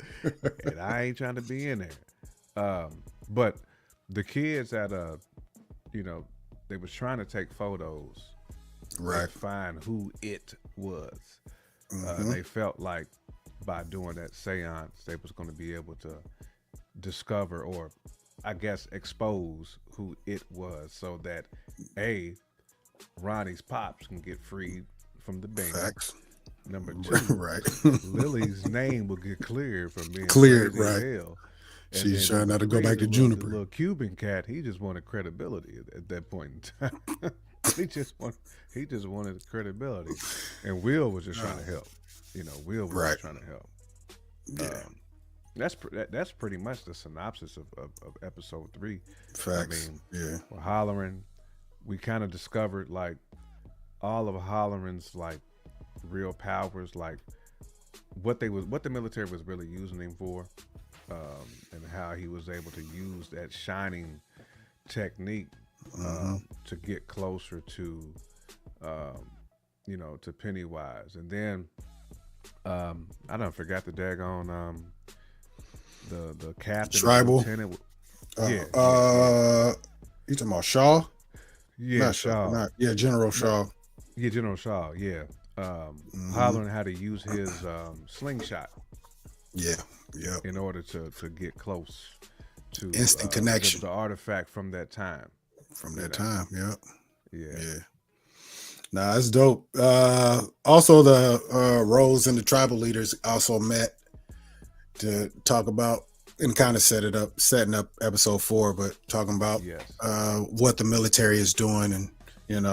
and I ain't trying to be in there. But the kids they was trying to take photos, Right. to find who it was. Mhm. They felt like by doing that seance, they was going to be able to discover, or I guess expose who it was, so that Ronnie's pops can get freed from the band. Facts. Number two, Right. Lily's name will get cleared from being Cleared, crazy as right. hell. And She's then trying number not to go three, back the to little- Juniper. The little Cuban cat, he just wanted credibility at that point in time. he just wanted credibility, and Will was just trying to help. Will was Right. just trying to help. Yeah. That's pretty much the synopsis of episode 3. Facts. I mean, Yeah. we're hollering. We kind of discovered like all of Holleran's like real powers, like what the military was really using him for, and how he was able to use that shining technique to get closer to, to Pennywise. And then I don't forgot the daggone the captain, Tribal. the lieutenant. You talking about Shaw? Yeah, Not Shaw. General Shaw. Yeah, General Shaw. Yeah, hollering how to use his slingshot Yeah. Yep. in order to get close to Instant connection. the artifact from that time. From that time. Yep. Yeah. Yeah. Nah, that's dope. Also, the Rose and the tribal leaders also met to talk about and kind of setting up episode 4, but talking about Yes. what the military is doing, and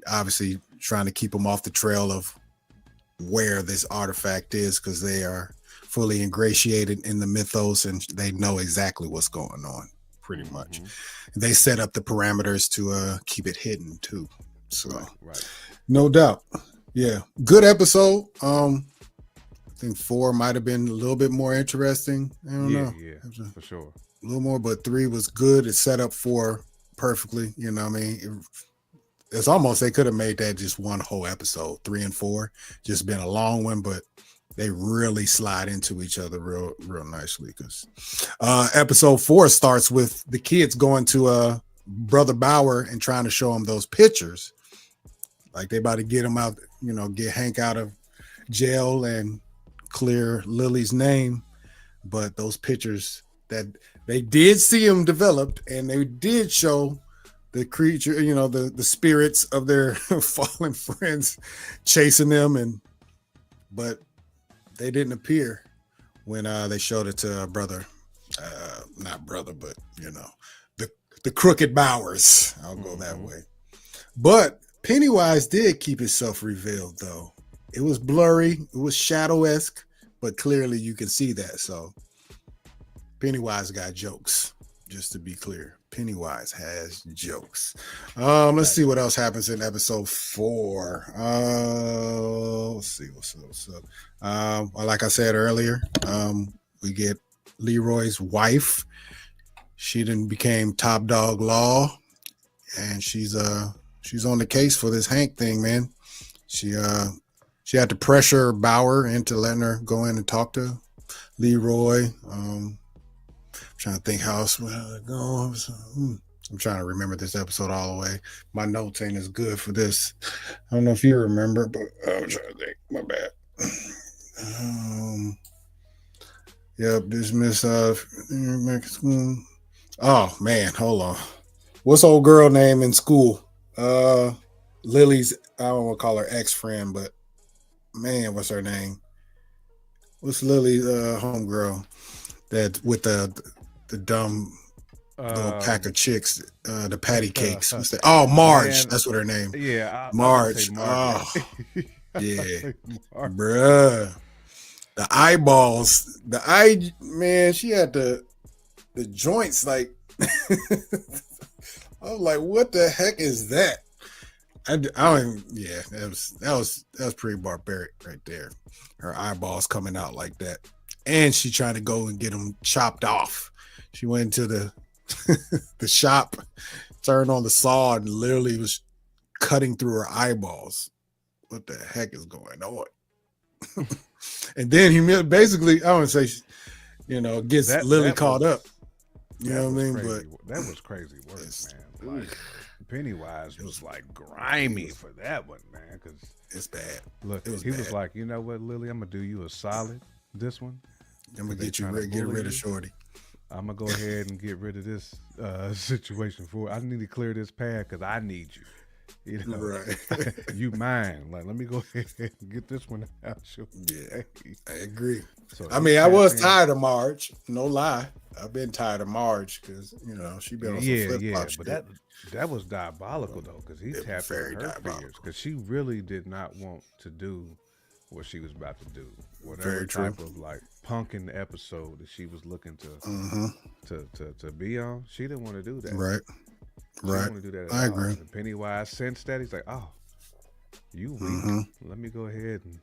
obviously trying to keep them off the trail of where this artifact is, because they are fully ingratiated in the mythos and they know exactly what's going on, pretty much. They set up the parameters to keep it hidden too. So Right. no doubt. Yeah. Good episode. I think 4 might have been a little bit more interesting. I don't know. Yeah, for sure. A little more, but 3 was good. It set up 4 perfectly. You know what I mean? It's almost, they could have made that just one whole episode. 3 and 4 just been a long one, but they really slide into each other real nicely. Because episode 4 starts with the kids going to Brother Bauer and trying to show him those pictures. Like they about to get him out, get Hank out of jail and clear Lily's name. But those pictures that they did see him developed, and they did show the creature, the spirits of their fallen friends chasing them, but they didn't appear when they showed it to brother, not brother, but the crooked Bowers. I'll go that way. But Pennywise did keep himself revealed, though. It was blurry, it was shadow-esque, but clearly you can see that. So Pennywise got jokes, just to be clear. Pennywise has jokes. Let's see what else happens in episode 4. Let's see what's up. Like I said earlier, we get Leroy's wife. She then became top dog law, and she's on the case for this Hank thing, man. She had to pressure Bauer into letting her go in and talk to Leroy. Trying to think how else it goes. I'm trying to remember this episode all the way. My notes ain't as good for this. I don't know if you remember, but I'm trying to think. My bad. Yep, dismiss. Oh man, hold on. What's old girl name in school? Lily's. I don't want to call her ex-friend, but man, what's her name? What's Lily's homegirl? That with the dumb little pack of chicks, the patty cakes. Marge. Man, that's what her name. Yeah, Marge. Oh, yeah, bruh. The eyeballs, man. She had the joints like. I was like, what the heck is that? I don't even, yeah, that was pretty barbaric right there. Her eyeballs coming out like that. And she tried to go and get them chopped off. She went into the shop, turned on the saw, and literally was cutting through her eyeballs. What the heck is going on? And then he basically, I want to say, gets Lily caught up. You know what I mean? Crazy. But that was crazy work, man. Like Pennywise was like grimy for that one, man. Because it's bad. Look, was like, you know what, Lily, I'm gonna do you a solid. This one, I'm gonna get rid of Shorty. I'm gonna go ahead and get rid of this situation for. I need to clear this path because I need you. Right. You mine. Like, let me go ahead and get this one out. Yeah, I agree. So I mean, I was tired of Marge. No lie, I've been tired of Marge because she been on some flip-flop shit. But that was diabolical though, because he tapped into her fears because she really did not want to do what she was about to do. Whatever type of like punking episode that she was looking to be on, she didn't want to do that. Right. Want to do that I agree. And Pennywise sensed that. He's like, "Oh, you weak. Let me go ahead and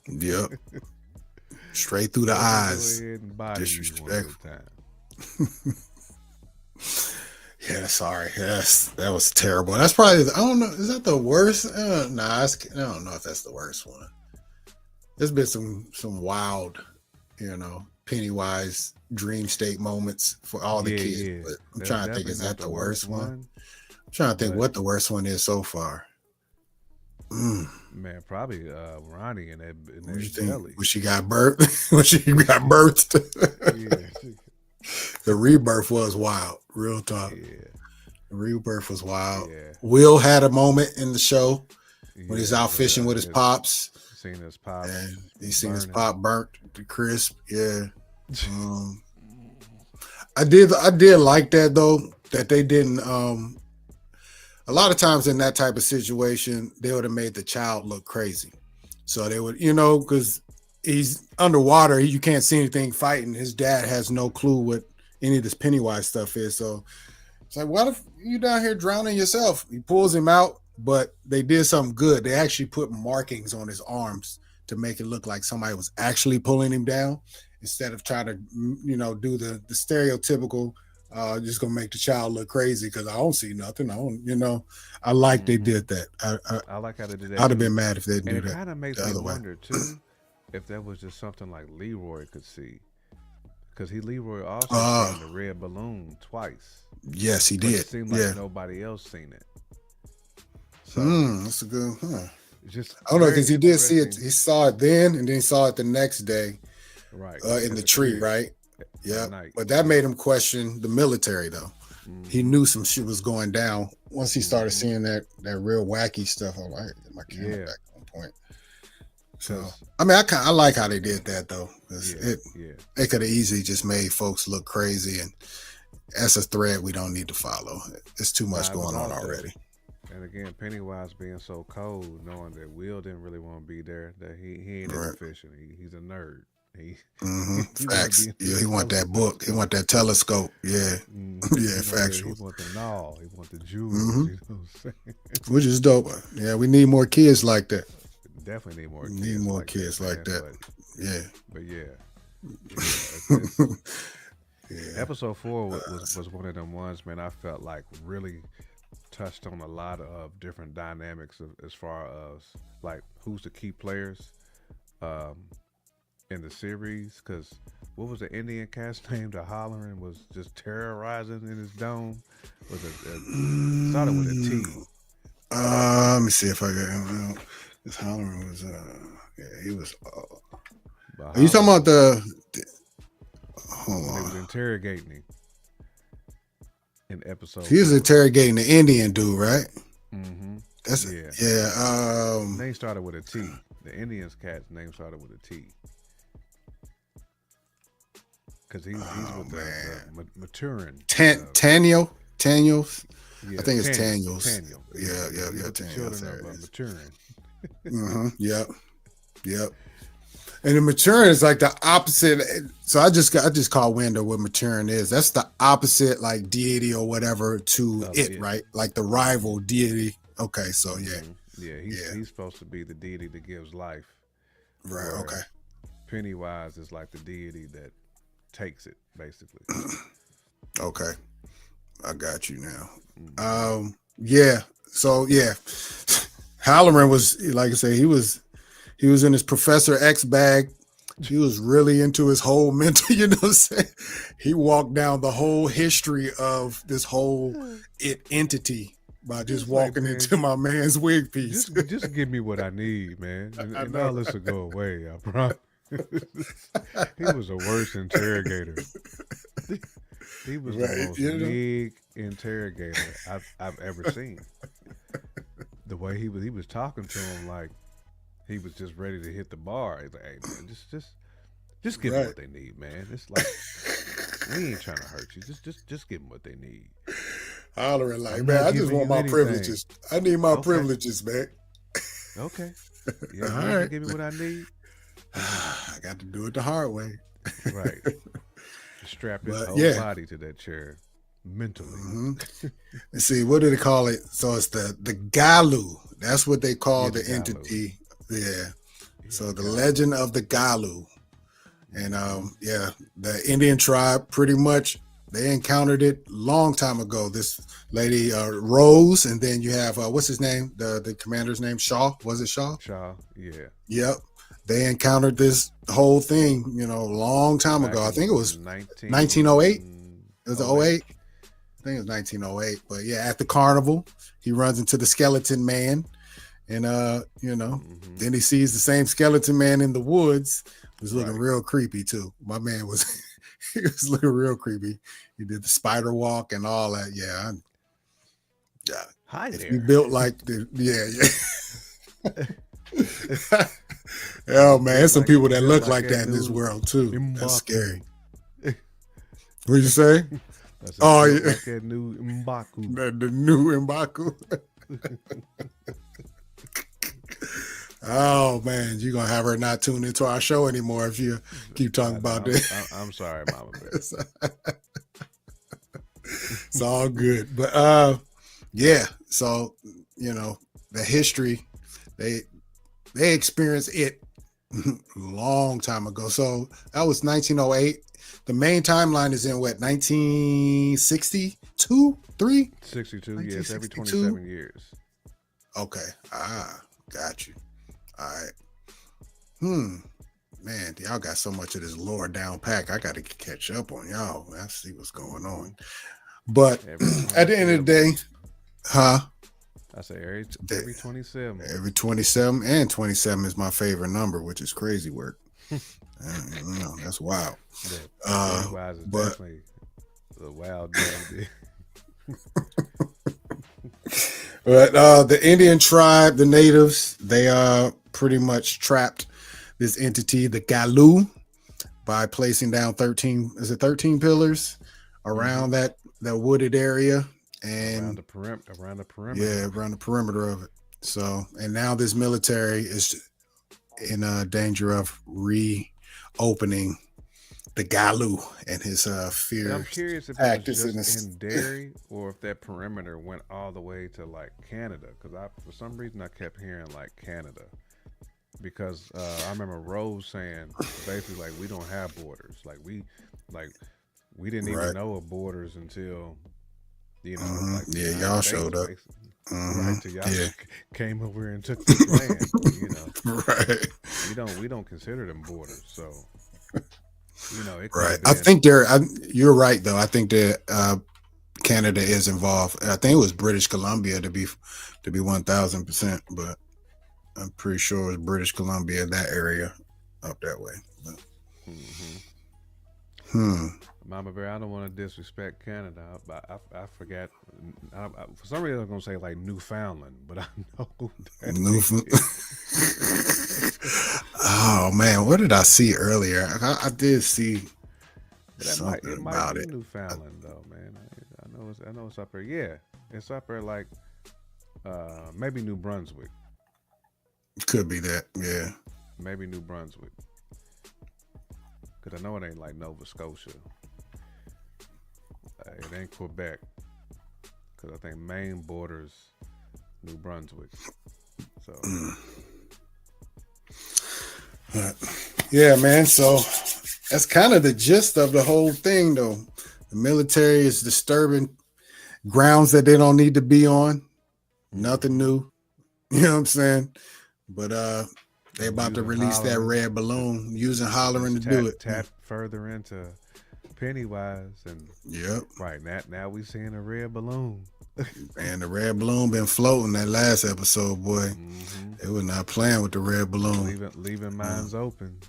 yep, straight through the eyes. Go ahead and body disrespectful. Yeah, sorry. Yes, that was terrible. That's probably. I don't know. Is that the worst? I don't know if that's the worst one. There's been some wild, Pennywise dream state moments for all the kids, but I'm trying to think, is that the worst one? I'm trying to think what the worst one is so far. Man, probably Ronnie in that belly. When she got birthed. The rebirth was wild. Real talk. Yeah. The rebirth was wild. Yeah. Will had a moment in the show when he's out fishing with his pops. Seen his pop. And he's seen his pop burnt to crisp. Yeah. I did like that though, that they didn't a lot of times in that type of situation they would have made the child look crazy. So they would, because he's underwater, you can't see anything fighting. His dad has no clue what any of this Pennywise stuff is. So it's like, what if you down here drowning yourself? He pulls him out, but they did something good. They actually put markings on his arms to make it look like somebody was actually pulling him down, instead of trying to, do the stereotypical, just gonna make the child look crazy because I don't see nothing. I like they did that. I like how they did that. I'd have been mad if they didn't do that. And it kind of makes me wonder too, if that was just something like Leroy could see, because Leroy also Uh, seen the red balloon twice, yes, he but it did. seemed like Yeah. nobody else seen it. So That's a good. it's just I don't know very because he did see it. interesting. He saw it then, and then he saw it the next day Right. in At the the tree, tree right? at Yeah. night. But that Yeah. made him question the military, though. He Mm-hmm. knew some shit was going down once he started Mm-hmm. seeing that real wacky stuff. I'm like, get my camera Yeah. back on point. So, Cause I mean, I like how they did that though, because yeah, yeah. they could have easily just made folks look crazy, and that's a thread we don't need to follow. It's too much Not going on about that. already. And again, Pennywise being so cold, knowing that Will didn't really want to be there, that he ain't into Right. fishing. He's a nerd. He he want to be Facts. into Yeah, the he want that book. He telescope. want that telescope. Yeah. He Yeah, want the he factual. want the gnaw. He want the jewels. hmm You know what I'm saying? Which is dope. Yeah, we need more kids like that. Definitely need more We need kids more like kids that, like man. that. Yeah. But it's Yeah. episode 4 was one of them ones, man. I felt like really touched on a lot of different dynamics as far as like who's the key players um, in the series. Because what was the Indian cat's name? The hollering was just terrorizing in his dome. Was started with a T. Let me see if I got him. This hollering was yeah, he was But are you talking hollering about the hold when they was on. interrogating him in episode He was 4. interrogating the Indian dude, right? Mm-hmm. That's Yeah. yeah. Name started with a T. The Indian's cat's name started with a T. Because he's with the maturing. Taniel. Yeah, I think it's Taniel. Taniels. Taniel. Yeah, He's with the Taniels. children There of it is. maturing. Yep. And the maturing is like the opposite. So I just call Wender what maturing is. That's the opposite, like deity or whatever to it, right? Like the rival deity. Okay, so yeah. Yeah, he's supposed to be the deity that gives life. Right. where Okay. Pennywise is like the deity that takes it, basically. Okay. I got you now. Mhm. Yeah. So yeah. Halloran was, like I say, he was in his Professor X bag. He was really into his whole mental, you know what I'm saying? He walked down the whole history of this whole entity by just It's like, walking man, into my man's wig piece. just give me what I need, man, I and know. all this will go away. I promise. He was the worst interrogator. He was the Right, most you know? big interrogator I've ever seen. The way he was talking to him like he was just ready to hit the bar. He's like, "Hey man, just give them Right. what they need, man. It's like we ain't trying to hurt you. Just give them what they need. Hollering like, I'm man, not I just giving want you my anything." privileges. I need my Okay. privileges, man. Okay, yeah, All you ain't gonna right. give me what I need. I got to do it the hard way. Right. Strap his But, whole yeah. body to that chair mentally. And see, what do they call it? So it's the Galu. That's what they call Yeah, the the Galu. entity. Yeah. So the Galu. legend of the Galu. And yeah, the Indian tribe pretty much they encountered it long time ago. This lady Rose, and then you have what's his name? The commander's name, Shaw. Was it Shaw? Shaw, yeah. Yep. They encountered this whole thing, a long time ago. I think it was 1908. It was 08. I think it was 1908. But yeah, at the carnival, he runs into the skeleton man. And then he sees the same skeleton man in the woods. He was looking real creepy too. My man was he was looking real creepy. He did the spider walk and all that. Yeah. Hi If there. you built like the oh man, there's some people that look like that in this world too. That's scary. What'd you say? Oh yeah, like that new M'Baku. The new M'Baku. Oh man, you're gonna have her not tune into our show anymore if you keep talking about this. I'm sorry, Mama Bear. It's all good. But yeah, so the history, they experienced it long time ago. So that was 1908. The main timeline is in what, 1962? 3? 62 years, every 1962? 27 years. Okay. Got you. All right. man, y'all got so much of this lore down pack. I got to catch up on y'all. I see what's going on. But Every at the end of the 27. day, huh? I say every That- 27. Every 27 and 27 is my favorite number, which is crazy work. That's wild. Pennywise is but definitely the wild dude. But the Indian tribe, the natives, they pretty much trapped this entity, the Galu, by placing down 13 pillars around that wooded area and around the perimeter. yeah, around the perimeter of it. So, and now this military is in danger of reopening the Galu and his fear. And I'm curious if it was just in Derry or if that perimeter went all the way to like Canada. Because for some reason, I kept hearing like Canada. Because I remember Rose saying basically like we don't have borders. We didn't even know of borders until like the yeah, United y'all States showed up. right till y'all came over here and took this land. Right. We don't consider them borders. So it Right. I think you're right though. I think that Canada is involved. I think it was British Columbia to be 1000%, but I'm pretty sure it was British Columbia, that area up that way. But, Mama Bear, I don't want to disrespect Canada, but I forgot. For some reason, I was going to say like Newfoundland, but I know Newfoundland. Oh man, what did I see earlier? I did see something it might about be it. Newfoundland though, man. I know it's up there. Yeah, it's up there like maybe New Brunswick. Could be that, yeah. Maybe New Brunswick. Because I know it ain't like Nova Scotia. It ain't Quebec. Because I think Maine borders New Brunswick. So. Yeah, man. So that's kind of the gist of the whole thing, though. The military is disturbing grounds that they don't need to be on. Nothing new. You know what I'm saying? But they about to release that red balloon, using hollering to do it. Tap further into Pennywise, and yep. Right now we seeing a red balloon. And the red balloon been floating that last episode, boy. They was not playing with the red balloon. Leaving minds open.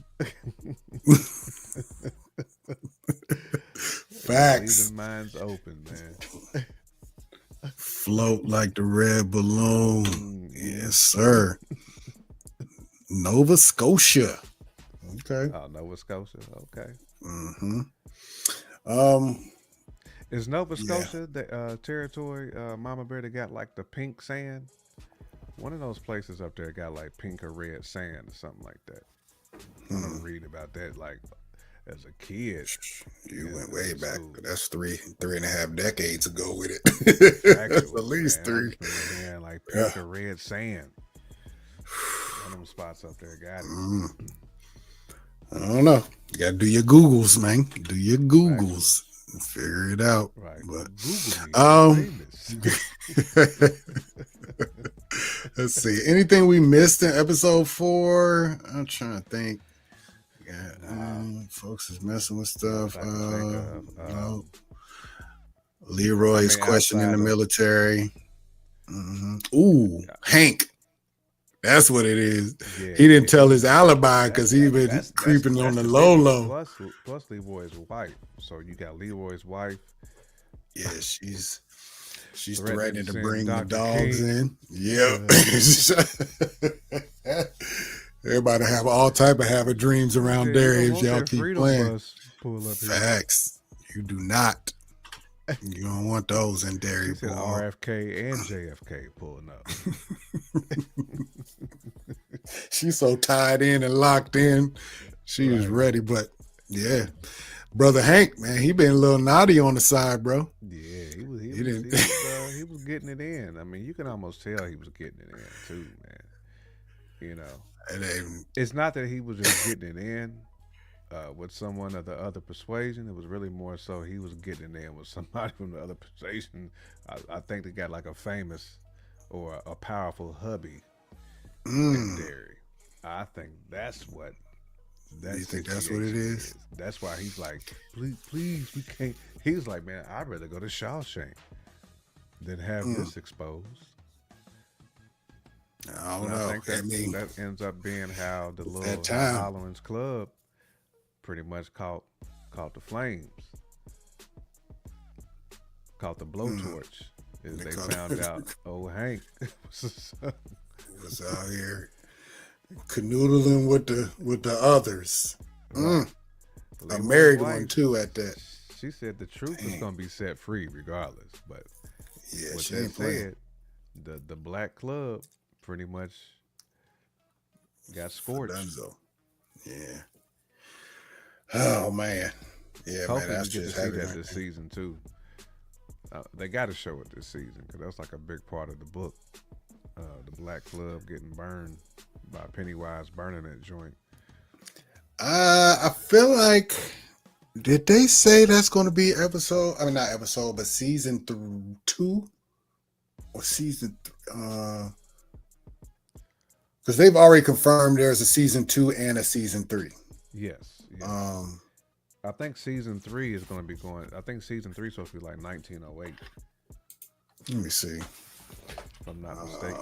Facts. Leaving minds open, man. Float like the red balloon. Yes, sir. Nova Scotia. Okay. Oh, Nova Scotia. Okay. Is Nova Scotia the territory, Mama Bear, that got like the pink sand? One of those places up there got like pink or red sand or something like that. I remember reading about that like as a kid. You went way back. School. That's 3.5 decades ago with it. That's at least 3. Man, like pink or red sand. One of them spots up there got it. I don't know. You gotta do your Googles, man. Do your Googles. Figure it out. Right. But let's see. Anything we missed in episode 4? I'm trying to think. Folks is messing with stuff. No. Leroy's questioning the military. Ooh, Hank. That's what it is. Yeah, he didn't tell his alibi because he been creeping on the low. Plus Leroy's wife. So you got Leroy's wife. Yeah, she's threatening to bring the dogs in. Yep. Everybody have all type of dreams around Derry if y'all keep playing. Facts. You do not. You don't want those in Derry. RFK and JFK pulling up. She's so tied in and locked in. She was ready, but yeah. Brother Hank, man, he been a little naughty on the side, bro. Yeah, he was getting it in. I mean, you can almost tell he was getting it in too, man. You know, it's not that he was just getting it in with someone of the other persuasion. It was really more so he was getting it in with somebody from the other persuasion. I think they got like a famous or a powerful hubby in Derry. I think that's what That You think that's what it situation is? That's why he's like, please, we can't. He's like, man, I'd rather go to Shawshank than have this exposed. I don't And I know. think I mean, that ends up being how the that little time. Hollowin's Club pretty much caught the flames, caught the blowtorch. Is they caught- found out old Hank was out here canoodling with the others. Right. A Leroy's married wife, one too at that. She said the truth is gonna be set free regardless. But Yeah, with she that ain't playing. said, the black club pretty much got scorched. Dunzo. Yeah. Oh man. Yeah, man. Hopefully That's we get to just see heavy that right this there. season too. They got to show it this season because that's like a big part of the book. The Black Club getting burned by Pennywise burning that joint. I feel like, did they say that's going to be episode? I mean, not episode, but season 2 or season? Because they've already confirmed there's a season 2 and a season 3. Yes. I think season 3 is going to be going. I think season 3 is supposed to be like 1908. Let me see. If I'm not mistaken.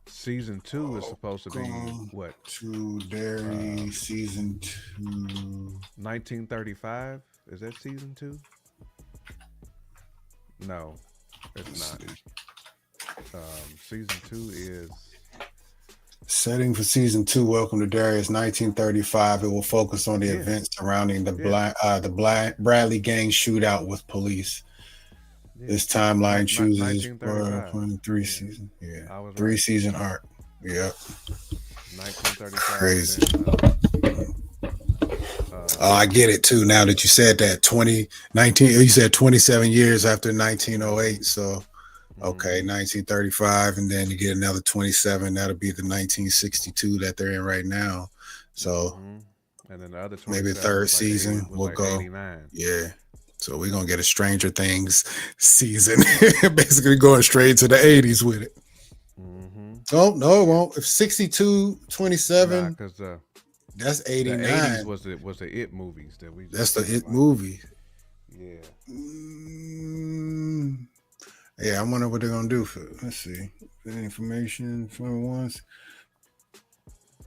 Season 2 is supposed to be what? To Derry season 2. 1935? Is that season 2? No, it's not. Season 2 is. Setting for season 2, Welcome to Derry, is 1935. It will focus on the events surrounding the Bradley gang shootout with police. Yeah. This timeline chooses 1935. 3 season. Yeah, I was 3 right. season arc. Yep. 1935. Crazy. Then, Oh, I get it too. Now that you said that, 2019, you said 27 years after 1908. So, okay, 1935, and then you get another 27. That'll be the 1962 that they're in right now. So, and then the other maybe 27 third was like season 80, was will like go. 89. Yeah. So we're gonna get a Stranger Things season, basically going straight to the 80s with it. Oh no, it won't. If 62, 27, because that's the 89. 80s was the It movies that we. That's the It like. movie. Yeah. Yeah, I wonder what they're gonna do for. Let's see. Information from once.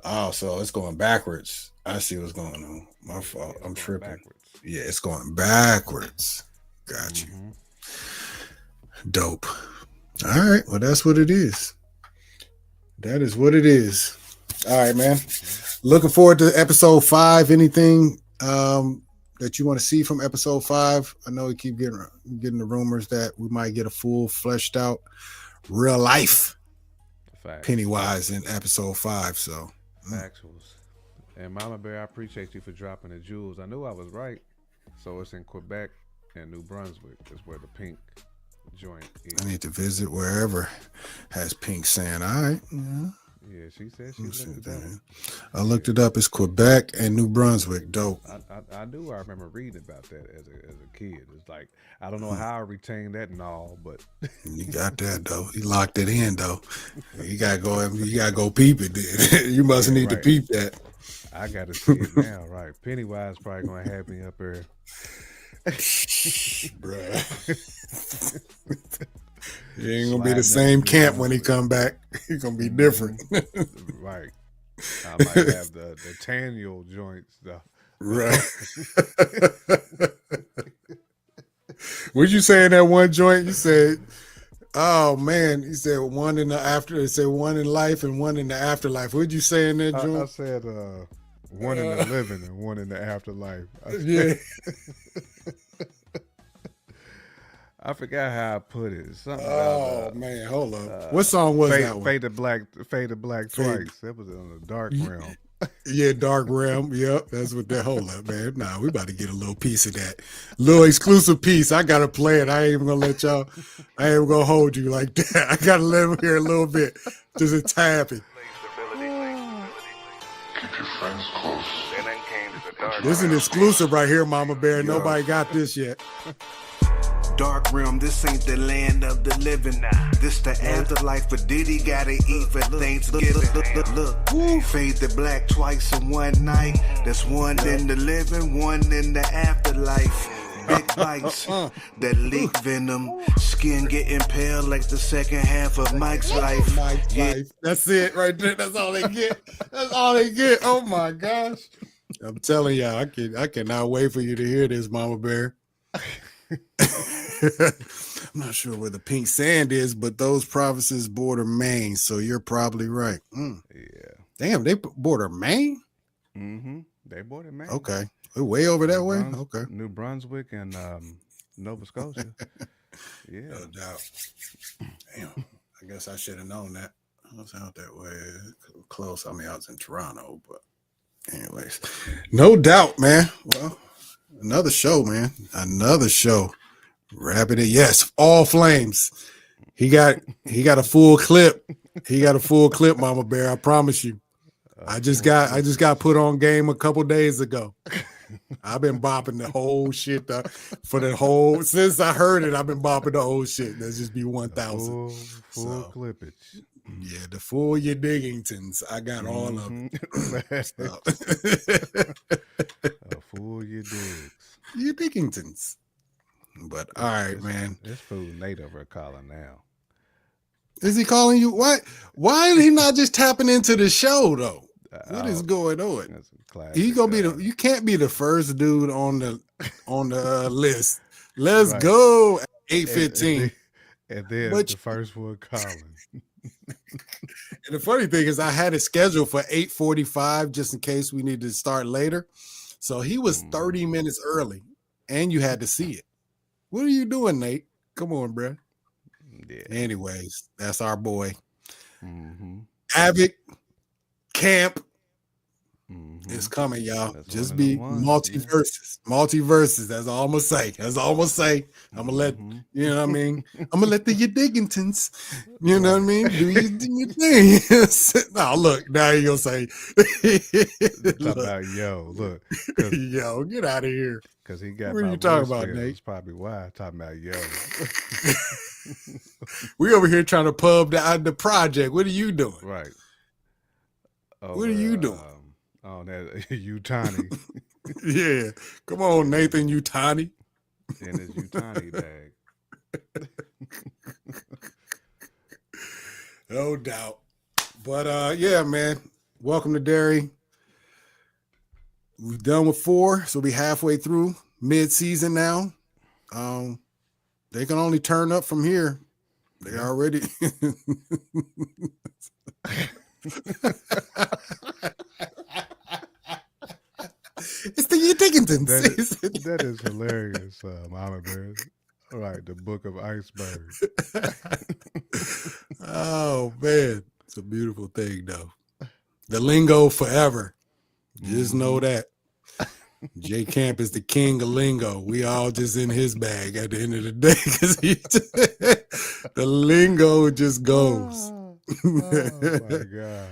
Oh, so it's going backwards. I see what's going on. My fault. I'm tripping. Backwards. Yeah, it's going backwards. Got you. Dope. All right. Well, that's what it is. That is what it is. All right, man. Looking forward to episode 5. Anything that you want to see from episode 5? I know we keep getting the rumors that we might get a full fleshed out real life Facts. Pennywise in episode 5. So Factuals. And Mama Bear, I appreciate you for dropping the jewels. I knew I was right. So it's in Quebec and New Brunswick is where the pink joint is. I need to visit wherever has pink sand. All right. Yeah, she said she looked it up. I looked it up. It's Quebec and New Brunswick. Dope. I knew. I remember reading about that as a kid. It's like I don't know how I retained that and all, but you got that though. You locked it in though. You gotta go. You gotta go peep it. Then. You must need to peep that. I gotta see it now, right? Pennywise probably gonna have me up there, bruh. He ain't gonna be the same camp when he come back. He's gonna be different. Right. I might have the Taniel joints though. Right. What you say in that one joint? You said, "Oh man," you said one in the after. It said one in life and one in the afterlife. What'd you say in that joint? I said one in the living and one in the afterlife. Yeah. I forgot how I put it. Something about, man, hold on. What song was that one? Fade to Black twice. That was on the Dark Realm. Yeah, Dark Realm. Yep, that's what that. Hold up, man. Nah, we about to get a little piece of that. Little exclusive piece. I gotta play it. I ain't even gonna let y'all. I ain't even gonna hold you like that. I gotta let him hear a little bit. Just a tap it. Keep your friends close. This is an exclusive right here, Mama Bear. Nobody got this yet. dark realm, this ain't the land of the living. This the afterlife, but Diddy gotta eat for Thanksgiving. Look, fade the black twice in one night. That's one in the living, one in the afterlife. Big bites that leak venom, skin getting pale like the second half of Mike's life. Mike's life. That's it right there. That's all they get. That's all they get. Oh my gosh. I'm telling y'all, I cannot wait for you to hear this, Mama Bear. I'm not sure where the pink sand is, but those provinces border Maine, so you're probably right. Yeah. Damn, they border Maine? Mm-hmm. They border Maine. Okay. We're way over that way? Okay. New Brunswick and Nova Scotia. Yeah. No doubt. Damn. I guess I should have known that. I was out that way. Close. I mean, I was in Toronto, but anyways. No doubt, man. Well, another show, man. Another show. Wrapping it. Yes, all flames. He got a full clip. He got a full clip, Mama Bear. I promise you. I just got put on game a couple days ago. I've been bopping the whole shit since I heard it. I've been bopping the whole shit. Let's just be 1,000. Full clippage. Yeah, the full your Diggingtons. I got all of them. A full your digs. Your Diggingtons. But all right, man. This fool Nate over calling now. Is he calling you? What? Why is he not just tapping into the show though? What is going on? That's a classic, He gonna be you can't be the first dude on the list. Let's go at 8:15. And then But the first one calling. And the funny thing is I had it scheduled for 8:45 just in case we needed to start later. So he was 30 minutes early and you had to see it. What are you doing, Nate? Come on, bro. Yeah. Anyways, that's our boy. Mm-hmm. Avid Camp Mm-hmm. is coming, y'all. That's Just one of be the ones, multiverses. Multiverses. That's all I'm gonna say. That's all I'm gonna say. I'm gonna let you know what I mean. I'm gonna let the Diggingtons, you know what I mean, do your thing. No, look, now you're gonna say Talk about look. Yo, get out of here. Because he got What are my you talking voice about, filled. Nate? That's probably why I'm talking about yo. We over here trying to pub the project. What are you doing? Right. What are you doing? On that Utani Yeah. Come on, Nathan, you tiny. in his Utani bag. No doubt. But yeah, man. Welcome to Derry. We've done with 4, so we halfway through mid-season now. They can only turn up from here. They already It's the Diggingtons. That is hilarious, Mama Bear. All right, the Book of Iceberg. Oh man, it's a beautiful thing though. The lingo forever. Just know that. J Camp is the king of lingo. We all just in his bag at the end of the day because the lingo just goes. Oh my gosh.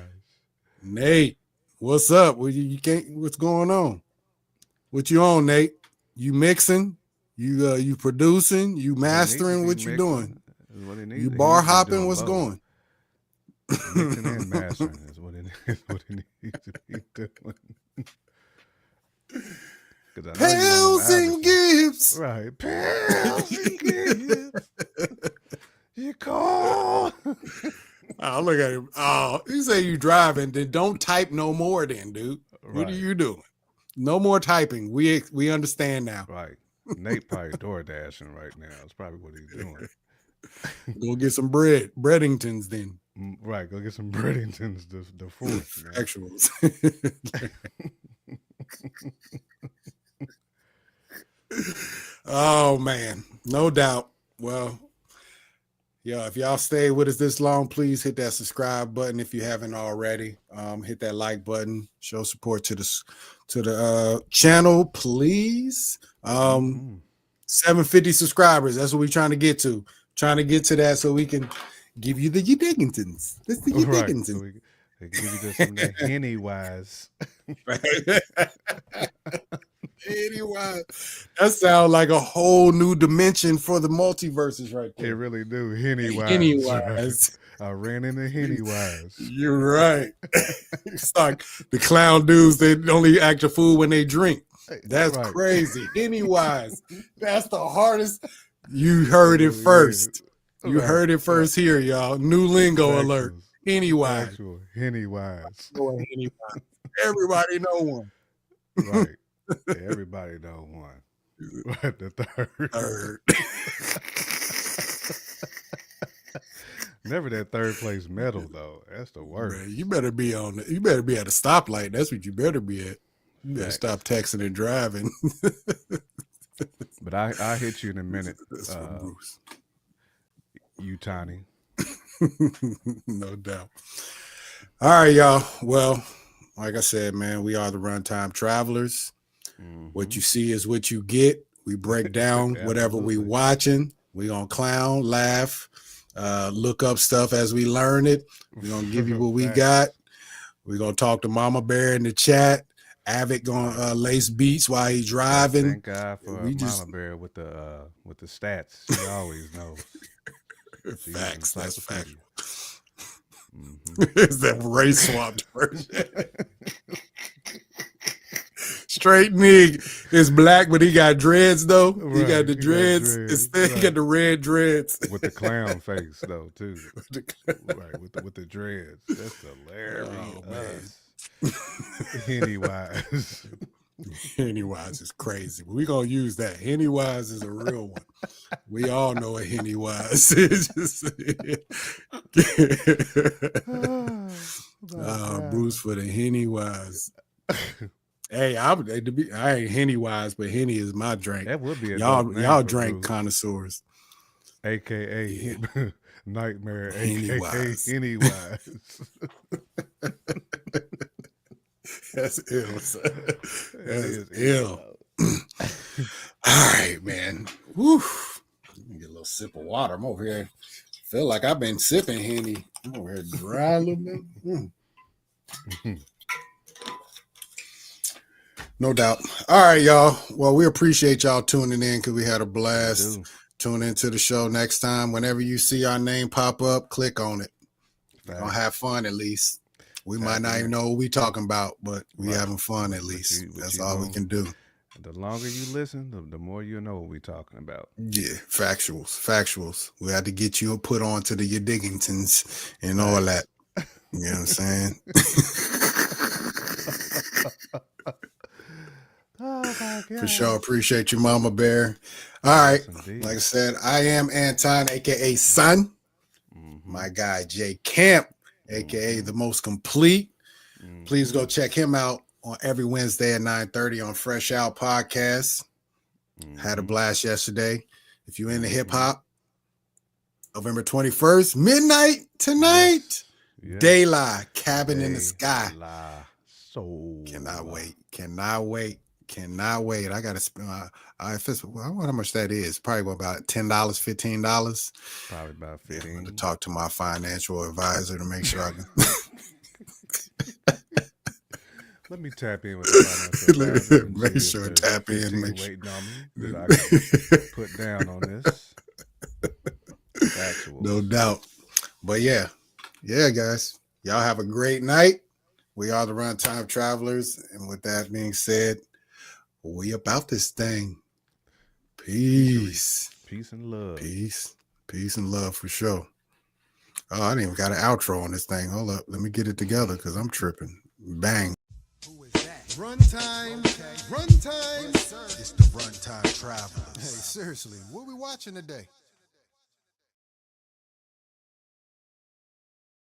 Nate, what's up? You can't. What's going on? What you on, Nate? You mixing? You producing? You mastering? What you doing? You bar hopping? What's going? Mixing and mastering is what it needs to be doing. Pals and gifts. Right. Pals and gifts. You call. Oh, look at him. Oh, you say you driving, then don't type no more then, dude. Right. What are you doing? No more typing. We understand now. Right. Nate probably door dashing right now. That's probably what he's doing. Go get some breadingtons then. Right. Go get some Breadingtons, the fourth. Actuals. Oh man, no doubt. Well, yeah, if y'all stay with us this long, please hit that subscribe button if you haven't already. Hit that like button. Show support to the channel, please. 750 subscribers. That's what we're trying to get to. Trying to get to that so we can give you the Diggingtons. That's the Diggingtons. So we can give you some of that Henny wise. Pennywise. That sounds like a whole new dimension for the multiverses right It there. really do. Hennywise. Pennywise. I ran into Hennywise. You're right. It's like the clown dudes, they only act a fool when they drink. That's Right. crazy. Pennywise. That's the hardest. You heard it first. You Right. heard it first here, y'all. New lingo Factuals. alert. Pennywise. Actual Hennywise. Boy, Pennywise. Everybody know one. Right. Everybody know one. Right. The third. Never that third place medal though. That's the worst. Man, you better be at a stoplight. That's what you better be at. You better stop texting and driving. But I hit you in a minute. That's from Bruce. You tiny. No doubt. All right, y'all. Well, like I said, man, we are the Runtime Travelers. Mm-hmm. What you see is what you get. We break down whatever we watching. We gonna clown, laugh, look up stuff as we learn it. We're gonna give you what we got. We're gonna talk to Mama Bear in the chat. Avid gonna lace beats while he driving. Thank God for Mama Bear with the stats. She always knows. Facts. That's factual. Mm-hmm. Is that race swapped version? Straight nig is black, but he got dreads though. Right. He got the dreads. He got the red dreads with the clown face though too. Right, with the dreads. That's hilarious. Oh man. Hennywise. Hennywise is crazy. We're gonna use that. Hennywise is a real one. We all know what Hennywise is. Bruce for the Hennywise. Hey, I ain't Hennywise, but Henny is my drink. That would be a y'all drink connoisseurs. AKA Nightmare, Hennywise. AKA Hennywise. That's ill. That's ill. All right, man. Woo. Let me get a little sip of water. I'm over here. Feel like I've been sipping Henny. I'm over here dry a little bit. No doubt. All right, y'all. Well, we appreciate y'all tuning in because we had a blast. Tune into the show next time. Whenever you see our name pop up, click on it. We're gonna have fun at least. We might not even know what we talking about, but we having fun at least. That's all we can do. The longer you listen, the more you know what we talking about. Yeah, factuals. We had to get you put on to the Diggingtons and all that. You know what I'm saying? Oh my God. For sure. Appreciate you, Mama Bear. All right. Yes, like I said, I am Anton, aka Son. My guy Jay Camp, aka the most complete. Please go check him out on every Wednesday at 9:30 on Fresh Out Podcast. Had a blast yesterday. If you're into hip hop, November 21st, midnight tonight. Yes. Daylight, Cabin in the Sky. So Cannot wait. I gotta spend. I wonder how much that is. Probably about $10, $15. Probably about 15. To talk to my financial advisor to make sure I can. Let me tap in with the financial advisor. Make sure tap in. Make sure. Waiting on me that I can put down on this. Actual. No doubt. But yeah, guys, y'all have a great night. We are the Runtime Travelers, and with that being said, we about this thing. Peace and love. Peace and love for sure. Oh, I didn't even got an outro on this thing. Hold up, let me get it together because I'm tripping. Bang. Who is that? Runtime. Runtime. It's the Runtime Travelers. Hey, seriously, what we watching today?